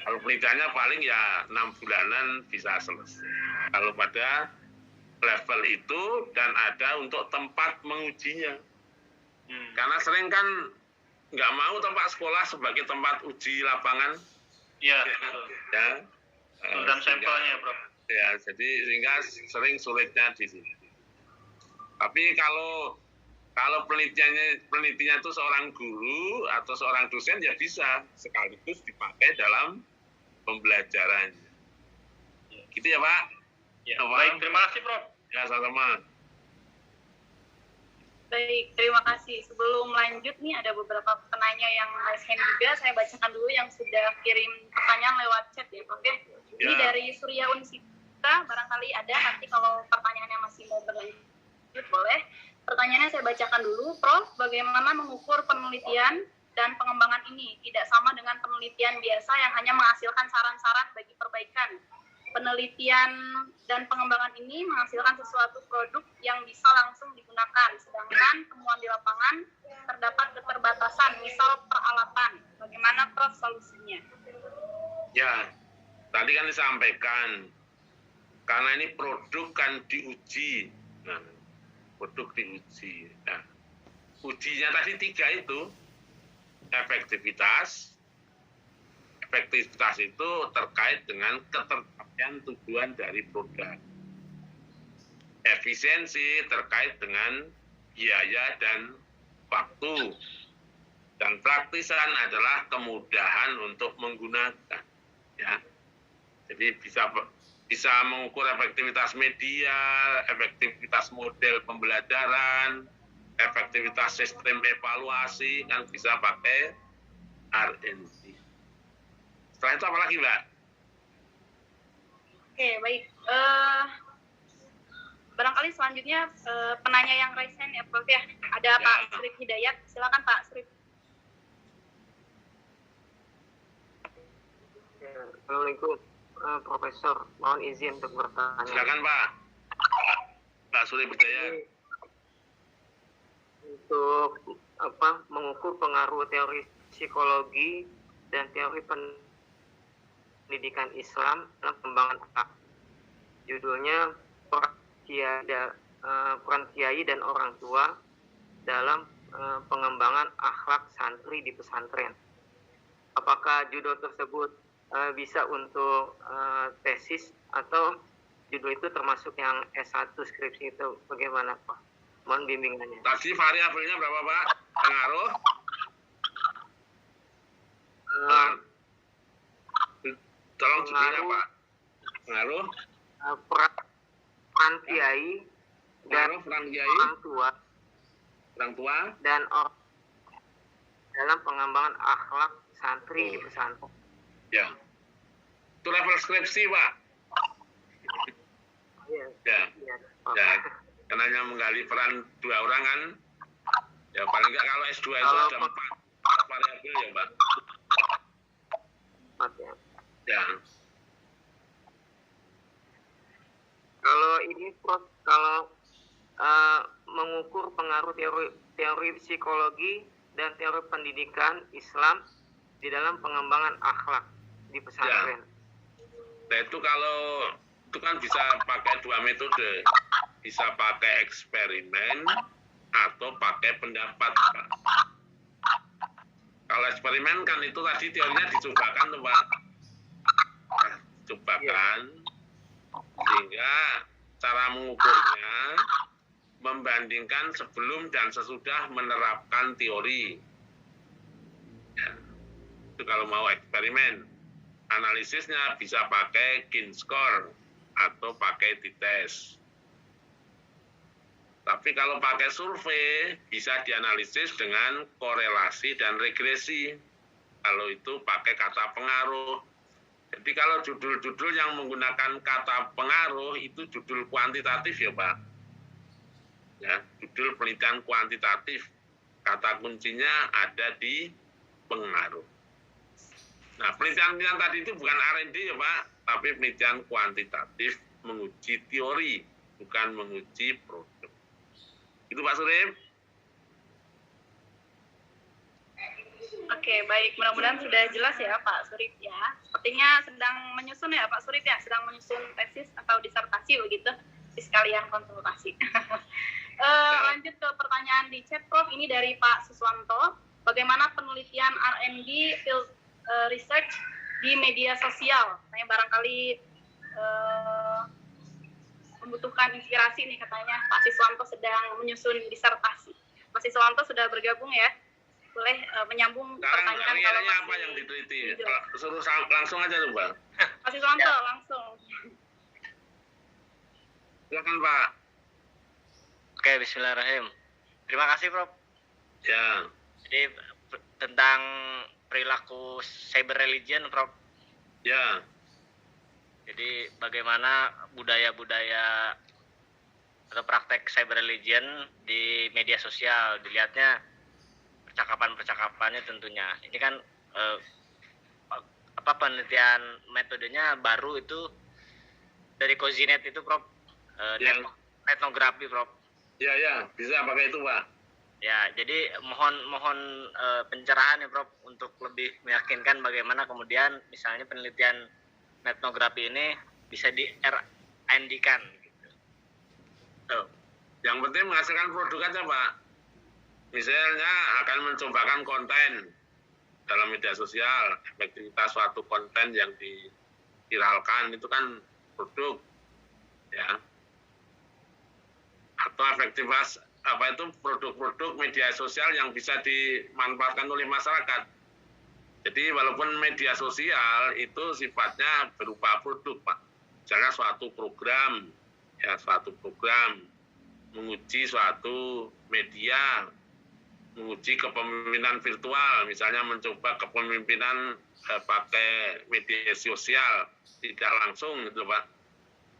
Kalau penelitiannya paling ya 6 bulanan bisa selesai. Kalau pada level itu dan ada untuk tempat mengujinya. Karena sering kan nggak mau tempat sekolah sebagai tempat uji lapangan. Iya, betul. Ya. Dan sampelnya, Bro. Ya, jadi sehingga sering sulitnya di sini. Tapi kalau penelitinya itu seorang guru atau seorang dosen ya bisa sekaligus dipakai dalam pembelajaran. Gitu ya Pak? Ya, baik, terima kasih Prof. Ya, sama-sama. Baik, terima kasih. Sebelum lanjut nih ada beberapa penanya yang raise hand juga. Saya bacakan dulu yang sudah kirim pertanyaan lewat chat ya Prof ya. Ini dari Surya Unsita, barangkali ada, nanti kalau pertanyaannya masih mau berlanjut boleh. Pertanyaannya saya bacakan dulu, Prof. Bagaimana mengukur penelitian dan pengembangan ini? Tidak sama dengan penelitian biasa yang hanya menghasilkan saran-saran bagi perbaikan. Penelitian dan pengembangan ini menghasilkan sesuatu produk yang bisa langsung digunakan, sedangkan temuan di lapangan terdapat keterbatasan, misal peralatan. Bagaimana, Prof, solusinya? Ya, tadi kan disampaikan, karena ini produk kan diuji. Nah, produk diuji. Nah, ujinya tadi 3 itu, efektivitas. Efektivitas itu terkait dengan ketercapaian tujuan dari produk. Efisiensi terkait dengan biaya dan waktu. Dan praktisan adalah kemudahan untuk menggunakan. Ya. Jadi bisa mengukur efektivitas media, efektivitas model pembelajaran, efektivitas sistem evaluasi, kan bisa pakai R&D. Setelah itu apa lagi, Mbak? Oke, baik. Barangkali selanjutnya penanya yang raise hand ya, Prof ya. Ada Pak Srip Hidayat. Silakan Pak Srip. Assalamualaikum, Profesor. Mohon izin untuk bertanya. Silakan, Pak. Pak Srip Hidayat. Untuk mengukur pengaruh teori psikologi dan teori pendidikan Islam dalam pengembangan akhlak. Judulnya peran kiai dan orang tua dalam pengembangan akhlak santri di pesantren. Apakah judul tersebut bisa untuk tesis atau judul itu termasuk yang S1 skripsi itu bagaimana Pak? Mohon bimbingannya. Tadi variabelnya berapa Pak? Pengaruh? Tolong judulnya Pak. Pengaruh? Peran kiai dan peran kiai, orang tua dan orang dalam pengembangan akhlak santri di pesantren. Ya. Itu level skripsi Pak. Ya. Ya. Karena menggali peran 2 orang kan. Ya paling nggak kalau S2 itu ada 4 variabel ya Pak. 4 ya. Ya. Kalau ini Prof, kalau mengukur pengaruh teori psikologi dan teori pendidikan Islam di dalam pengembangan akhlak di pesantren. Nah itu kalau itu kan bisa pakai 2 metode, bisa pakai eksperimen atau pakai pendapat. Kalau eksperimen kan itu tadi teorinya dicobakan tuh Pak. Nah, cobakan sehingga cara mengukurnya membandingkan sebelum dan sesudah menerapkan teori. Ya, itu kalau mau eksperimen. Analisisnya bisa pakai Gini score atau pakai t-test. Tapi kalau pakai survei bisa dianalisis dengan korelasi dan regresi. Kalau itu pakai kata pengaruh. Jadi kalau judul-judul yang menggunakan kata pengaruh itu judul kuantitatif ya Pak. Ya, judul penelitian kuantitatif. Kata kuncinya ada di pengaruh. Nah, penelitian tadi itu bukan R&D ya Pak, tapi penelitian kuantitatif menguji teori, bukan menguji produk. Itu Pak Surip. Oke, baik. Mudah-mudahan sudah jelas ya Pak Surip ya. Sepertinya sedang menyusun ya Pak Surip ya, sedang menyusun tesis atau disertasi begitu, di sekalian konsultasi. Lanjut ke pertanyaan di chat Prof, ini dari Pak Suswanto. Bagaimana penelitian R&D field research di media sosial? Saya barangkali membutuhkan inspirasi nih katanya. Pak Siswanto sedang menyusun disertasi. Pak Siswanto sudah bergabung ya? Boleh menyambung sekarang pertanyaan kalau masih apa yang diteliti? Suruh langsung aja tuh Pak. Pak Siswanto ya. Langsung. Silakan Pak. Oke, bismillahirrahmanirrahim. Terima kasih Prof. Ya. Jadi tentang perilaku cyber religion Prof. Ya. Jadi bagaimana budaya-budaya atau praktek cyber religion di media sosial, dilihatnya percakapan-percakapannya tentunya. Ini kan penelitian metodenya baru itu dari Cozinet itu Prof. Etnografi Prof. Ya, bisa pakai itu Pak. Ya, jadi mohon pencerahan ya Prof untuk lebih meyakinkan bagaimana kemudian misalnya penelitian etnografi ini bisa di R&D-kan gitu. Yang penting menghasilkan produk aja Pak. Misalnya akan mencobakan konten dalam media sosial, efektivitas suatu konten yang diviralkan itu kan produk, ya. Atau efektivitas produk-produk media sosial yang bisa dimanfaatkan oleh masyarakat. Jadi walaupun media sosial itu sifatnya berupa produk Pak. Misalnya suatu program menguji suatu media, menguji kepemimpinan virtual, misalnya mencoba kepemimpinan pakai media sosial tidak langsung gitu Pak.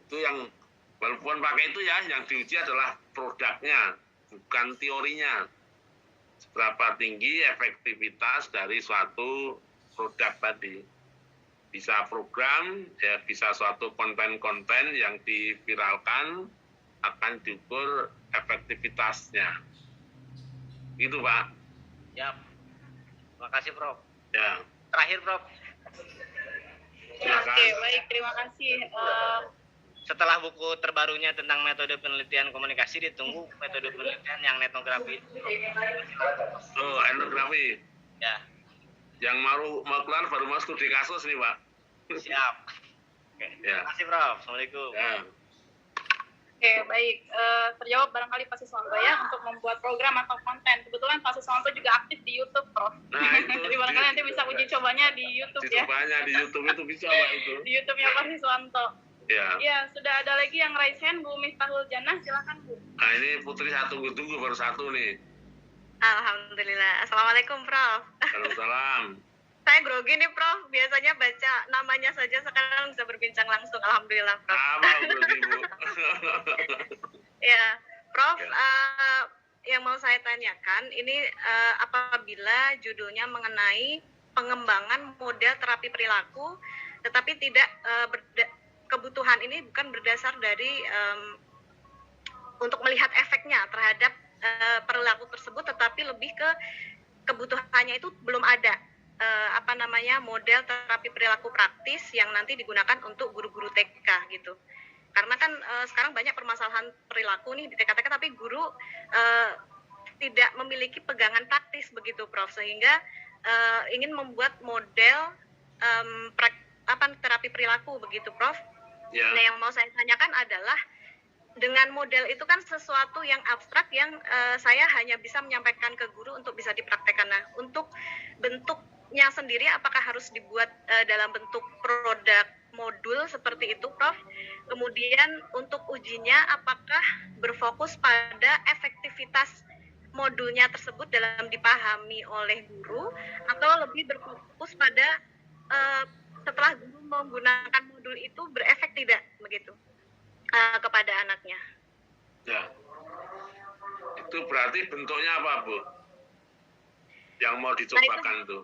Itu yang walaupun pakai itu ya, yang diuji adalah produknya, bukan teorinya. Seberapa tinggi efektivitas dari suatu produk tadi. Bisa program, ya bisa suatu konten-konten yang diviralkan akan diukur efektivitasnya. Gitu Pak. Ya, terima kasih Prof. Ya. Terakhir Prof. Oke, baik, terima kasih. Setelah buku terbarunya tentang metode penelitian komunikasi, ditunggu metode penelitian yang etnografi. Oh, etnografi. Ya. Yang mau keluar baru mau studi kasus nih Pak. Siap. Oke. Ya. Terima kasih Prof. Assalamualaikum. Ya. Oke, baik. Terjawab barangkali Pak Siswanto ya untuk membuat program atau konten. Kebetulan Pak Siswanto juga aktif di YouTube, Prof. Nah, itu. Jadi barangkali nanti bisa uji cobanya di YouTube ya. Cobanya di YouTube itu bisa Pak itu. Di YouTube-nya Pak Siswanto. Ya. Ya, sudah ada lagi yang raise hand, Bu Miftahul Jannah, silakan Bu. Nah ini Putri tunggu baru satu nih. Alhamdulillah. Assalamualaikum Prof. Waalaikumsalam. Saya grogi nih Prof. Biasanya baca namanya saja, sekarang bisa berbincang langsung. Alhamdulillah Prof. Apa grogi Bu? Ya, Prof. Ya. Yang mau saya tanyakan ini apabila judulnya mengenai pengembangan model terapi perilaku, tetapi tidak kebutuhan ini bukan berdasar dari untuk melihat efeknya terhadap perilaku tersebut, tetapi lebih ke kebutuhannya itu belum ada model terapi perilaku praktis yang nanti digunakan untuk guru-guru TK gitu. Karena kan sekarang banyak permasalahan perilaku nih di TK-TK, tapi guru tidak memiliki pegangan praktis begitu Prof, sehingga ingin membuat model terapi perilaku begitu, Prof. Ya. Nah, yang mau saya tanyakan adalah dengan model itu kan sesuatu yang abstrak yang saya hanya bisa menyampaikan ke guru untuk bisa dipraktekkan. Nah, untuk bentuknya sendiri apakah harus dibuat dalam bentuk produk modul seperti itu, Prof? Kemudian untuk ujinya apakah berfokus pada efektivitas modulnya tersebut dalam dipahami oleh guru atau lebih berfokus pada setelah guru menggunakan modul itu berefek tidak begitu kepada anaknya? Ya. Itu berarti bentuknya apa, Bu? Yang mau dicobakan itu?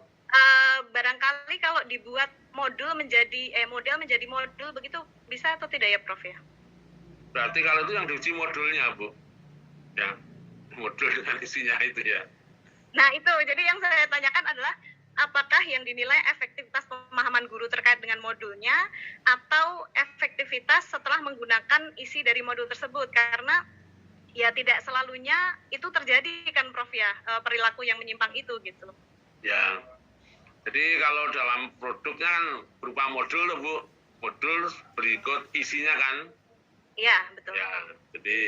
Barangkali kalau dibuat model menjadi modul begitu bisa atau tidak ya, Prof ya? Berarti kalau itu yang diuji modulnya, Bu. Ya. Modul dengan isinya itu ya. Nah, itu. Jadi yang saya tanyakan adalah apakah yang dinilai efektivitas pemahaman guru terkait dengan modulnya atau efektivitas setelah menggunakan isi dari modul tersebut, karena ya tidak selalunya itu terjadi kan, Prof ya, perilaku yang menyimpang itu gitu. Ya. Jadi kalau dalam produknya kan berupa modul loh, Bu. Modul berikut isinya kan. Iya, betul. Ya, jadi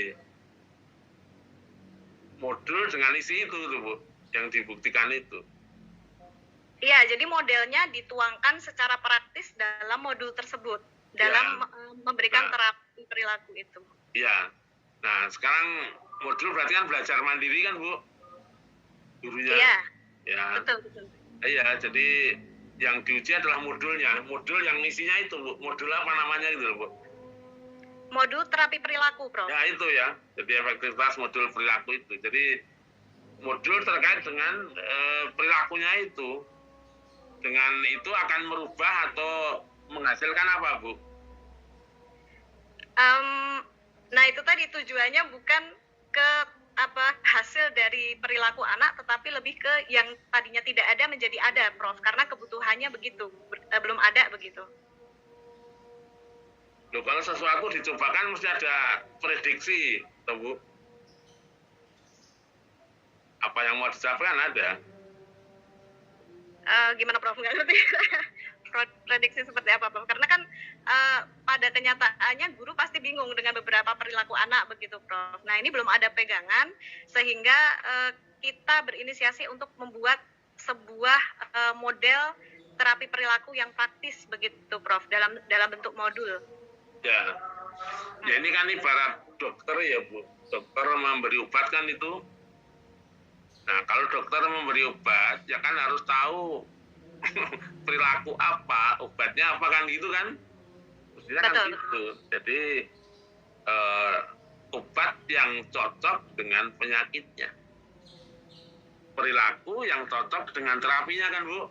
modul dengan isi itu tuh, Bu, yang dibuktikan itu. Iya, jadi modelnya dituangkan secara praktis dalam modul tersebut, dalam memberikan terapi perilaku itu. Iya. Nah, sekarang modul berarti kan belajar mandiri kan, Bu? Gurunya. Iya. Ya. Betul, betul. Iya, jadi yang diuji adalah modulnya. Modul yang isinya itu, Bu. Modul apa namanya itu, Bu? Modul terapi perilaku, Prof. Ya, itu ya. Jadi efektivitas modul perilaku itu. Jadi modul terkait dengan perilakunya itu. Dengan itu akan merubah atau menghasilkan apa, Bu? Nah, itu tadi tujuannya bukan ke hasil dari perilaku anak, tetapi lebih ke yang tadinya tidak ada menjadi ada, Prof. Karena kebutuhannya begitu, belum ada begitu. Loh, kalau sesuatu dicobakan mesti ada prediksi, toh, Bu? Apa yang mau dicapai kan ada. Gimana, Prof? Nggak ngerti. Prediksi seperti apa, Prof? Karena kan pada kenyataannya guru pasti bingung dengan beberapa perilaku anak begitu, Prof. Nah, ini belum ada pegangan sehingga kita berinisiasi untuk membuat sebuah model terapi perilaku yang praktis begitu, Prof, dalam bentuk modul. Ya. Ya, ini kan ibarat dokter ya, Bu. Dokter memberi obat kan itu. Nah, kalau dokter memberi obat, ya kan harus tahu perilaku apa, obatnya apa kan gitu kan? Mestinya kan gitu. Jadi obat yang cocok dengan penyakitnya. Perilaku yang cocok dengan terapinya kan, Bu?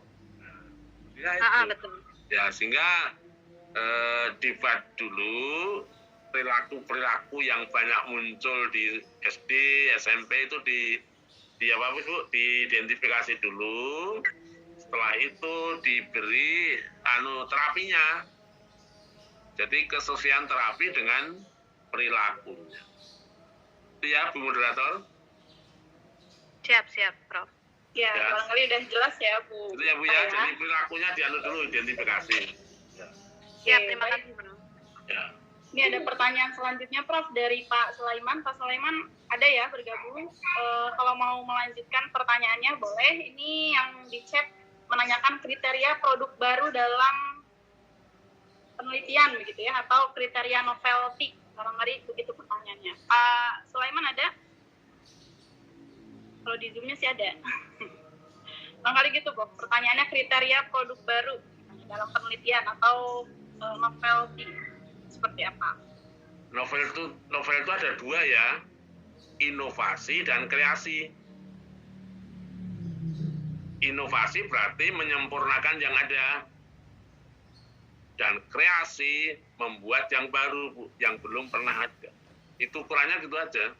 Ya, itu. Betul. Ya, sehingga dibuat dulu perilaku yang banyak muncul di SD, SMP itu diidentifikasi dulu. Setelah itu diberi terapinya. Jadi kesesuaian terapi dengan perilakunya. Itu ya, Bu Moderator. Siap, Prof. Ya, barangkali udah jelas ya, Bu. Itu ya, Bu ya. Jadi perilakunya dulu identifikasi. Siap, terima kasih, Prof. Ya. Ini ada pertanyaan selanjutnya, Prof, dari Pak Sulaiman. Pak Sulaiman ada ya bergabung. Kalau mau melanjutkan pertanyaannya boleh. Ini yang di chat menanyakan kriteria produk baru dalam penelitian begitu ya, atau kriteria novelty. Barangkali begitu pertanyaannya. Pak Sulaiman ada? Kalau di Zoom-nya sih ada. Barangkali gitu, Prof. Pertanyaannya kriteria produk baru dalam penelitian atau novelty seperti apa? Novel itu ada dua ya, inovasi dan kreasi. Inovasi berarti menyempurnakan yang ada, dan kreasi membuat yang baru, Bu, yang belum pernah ada. Itu ukurannya gitu aja.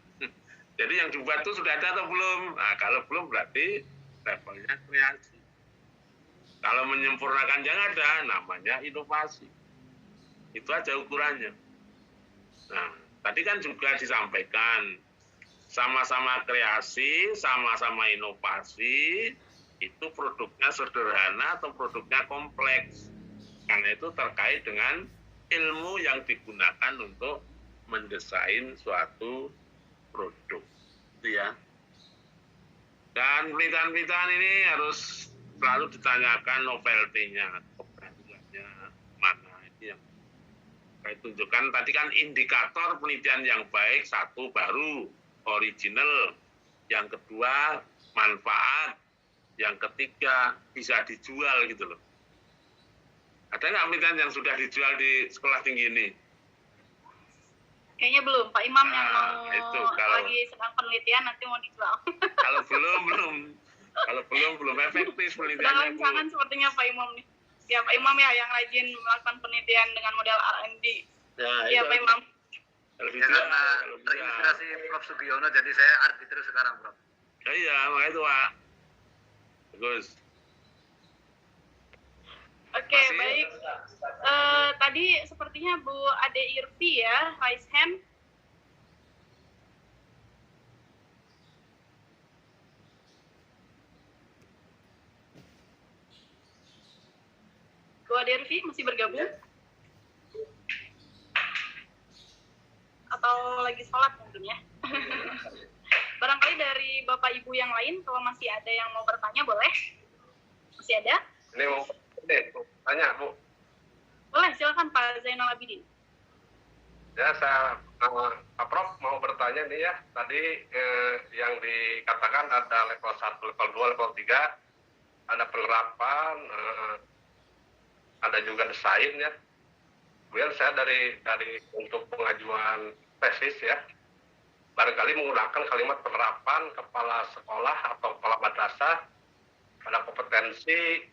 Jadi yang dibuat itu sudah ada atau belum? Nah, kalau belum berarti levelnya kreasi. Kalau menyempurnakan yang ada, namanya inovasi. Itu aja ukurannya. Nah, tadi kan juga disampaikan sama-sama kreasi, sama-sama inovasi, itu produknya sederhana atau produknya kompleks. Karena itu terkait dengan ilmu yang digunakan untuk mendesain suatu produk. Itu ya. Dan penelitian-penelitian ini harus selalu ditanyakan novelty-nya, keberhasilannya mana. Ini yang saya tunjukkan tadi kan indikator penelitian yang baik, satu baru original, yang kedua manfaat, yang ketiga bisa dijual gitu loh. Ada nggak penelitian yang sudah dijual di sekolah tinggi ini? Kayaknya belum, Pak Imam yang mau itu, kalau, lagi sedang penelitian nanti mau dijual. Kalau belum efektif Sedang penelitiannya. rancangan sepertinya Pak Imam nih. Ya Pak Imam ya yang rajin melakukan penelitian dengan model R&D. Ya Pak Imam. Kalau Ya, karena terinspirasi Prof. Sugiono, jadi saya arbiter sekarang, Prof. Ya, iya, makanya itu Pak. Bagus. Oke, baik. Tadi sepertinya Bu Ade Irvi ya, raise hand. Bu Ade Irvi masih bergabung? Atau lagi sholat mungkin ya? Barangkali dari Bapak Ibu yang lain, kalau masih ada yang mau bertanya boleh? Masih ada? Ini mau tanya, Bu. Boleh, silakan Pak Zainal Abidin. Ya, Pak Prof mau bertanya nih ya. Tadi yang dikatakan ada level 1, level 2, level 3, ada penerapan, ada juga desain ya. Kemudian saya dari untuk pengajuan tesis ya, barangkali menggunakan kalimat penerapan kepala sekolah atau kepala madrasah pada kompetensi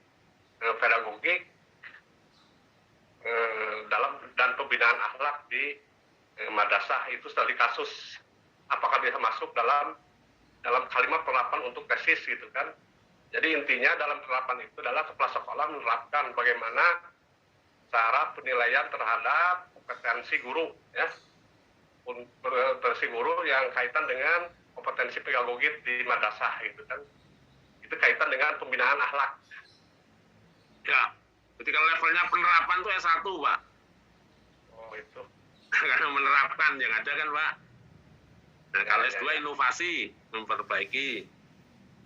pedagogik dalam dan pembinaan akhlak di madrasah itu studi kasus, apakah bisa masuk dalam kalimat penerapan untuk tesis gitu kan. Jadi intinya dalam penerapan itu adalah kepala sekolah menerapkan bagaimana cara penilaian terhadap kompetensi guru ya, kompetensi guru yang kaitan dengan kompetensi pedagogik di madrasah gitu kan. Itu kaitan dengan pembinaan akhlak. Ya, ketika levelnya penerapan itu S1 Pak. Oh itu. Karena menerapkan yang ada kan Pak. Nah kalau Ya, S2 ya. inovasi, memperbaiki.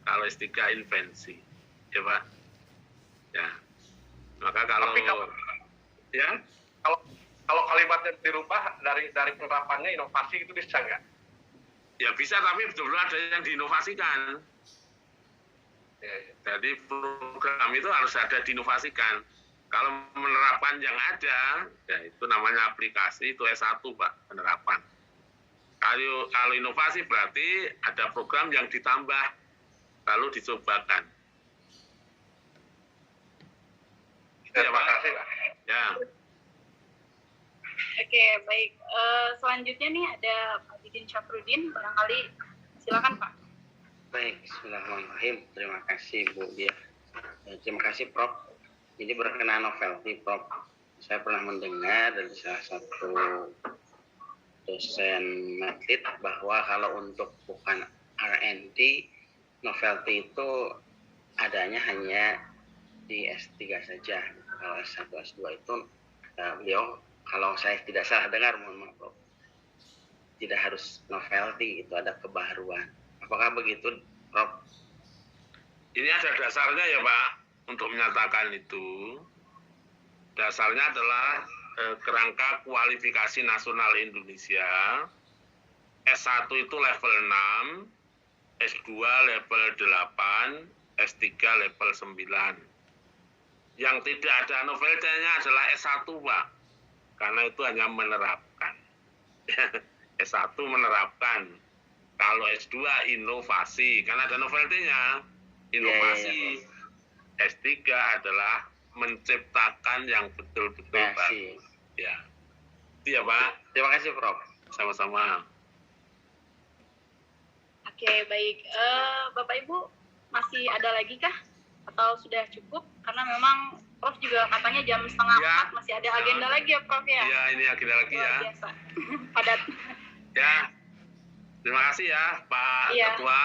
Kalau S3 invensi, ya Pak. Ya, maka kalau ya kalau kalimatnya dirubah dari penerapannya inovasi itu bisa nggak? ya bisa, tapi betul-betul ada yang diinovasikan. Ya, ya. Jadi program itu harus ada diinovasikan. Kalau menerapkan yang ada, ya itu namanya aplikasi, itu S1 Pak, penerapan. Kalau inovasi berarti ada program yang ditambah, lalu dicobakan. Gitu ya Pak? Terima kasih, Pak. Ya. Oke, baik. Selanjutnya nih ada Pak Didin Syafruddin, barangkali silakan Pak. Baik, bismillahirrahmanirrahim. Terima kasih Bu Dia. Terima kasih Prof. Ini berkenaan novelty Prof. Saya pernah mendengar dari salah satu dosen medlit bahwa kalau untuk bukan R&D, novelty itu adanya hanya di S3 saja. Kalau S1, S2 itu beliau, kalau saya tidak salah dengar, mohon maaf Prof, tidak harus novelty, itu ada kebaruan. Apakah begitu, Prof? Ini ada dasarnya ya Pak, untuk menyatakan itu. Dasarnya adalah kerangka kualifikasi nasional Indonesia. S1 itu level 6, S2 level 8, S3 level 9. Yang tidak ada novelty-nya adalah S1 Pak, karena itu hanya menerapkan. S1 menerapkan. Kalau S2 inovasi, karena ada novelty-nya, inovasi. S3 adalah menciptakan yang betul-betul baru. Ya. Itu ya Pak. Terima kasih Prof. Sama-sama. Oke, baik. Bapak Ibu masih ada lagi kah? Atau sudah cukup? Karena memang Prof juga katanya jam 3:30 masih ada agenda lagi ya Prof ya? Iya, ini agenda lagi ya. Luar biasa. Padat. Ya. Terima kasih ya Pak Ketua,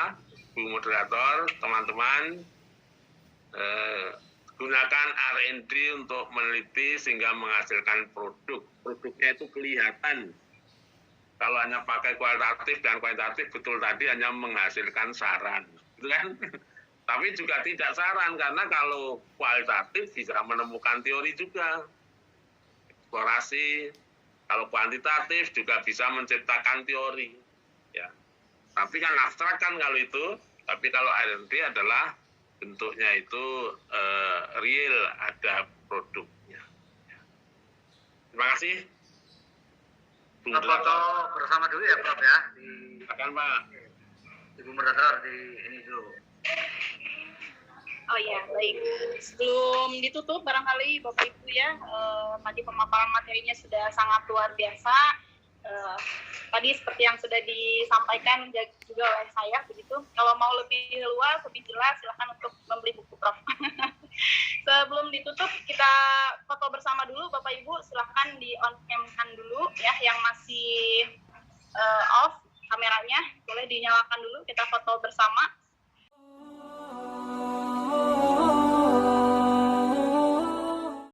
Bu Moderator, teman-teman. gunakan R&D untuk meneliti sehingga menghasilkan produk. Produknya itu kelihatan. Kalau hanya pakai kualitatif dan kuantitatif, betul tadi hanya menghasilkan saran, gitu kan? Tapi juga tidak saran, karena kalau kualitatif bisa menemukan teori juga, eksplorasi. Kalau kuantitatif juga bisa menciptakan teori, ya. Tapi kan abstrak kan kalau itu. Tapi kalau R&D adalah bentuknya itu real, ada produknya. Terima kasih. Kita foto bersama dulu ya Prof ya. Silakan Pak. Ibu moderator di ini dulu. Oh ya, baik. Sebelum ditutup, barangkali Bapak Ibu ya, tadi pemaparan materinya sudah sangat luar biasa. Tadi seperti yang sudah disampaikan juga oleh saya, begitu. Kalau mau lebih luas, lebih jelas, silakan untuk membeli buku Prof. Sebelum ditutup, kita foto bersama dulu, Bapak Ibu. Silakan di on cam-kan dulu, ya, yang masih off kameranya, boleh dinyalakan dulu. Kita foto bersama.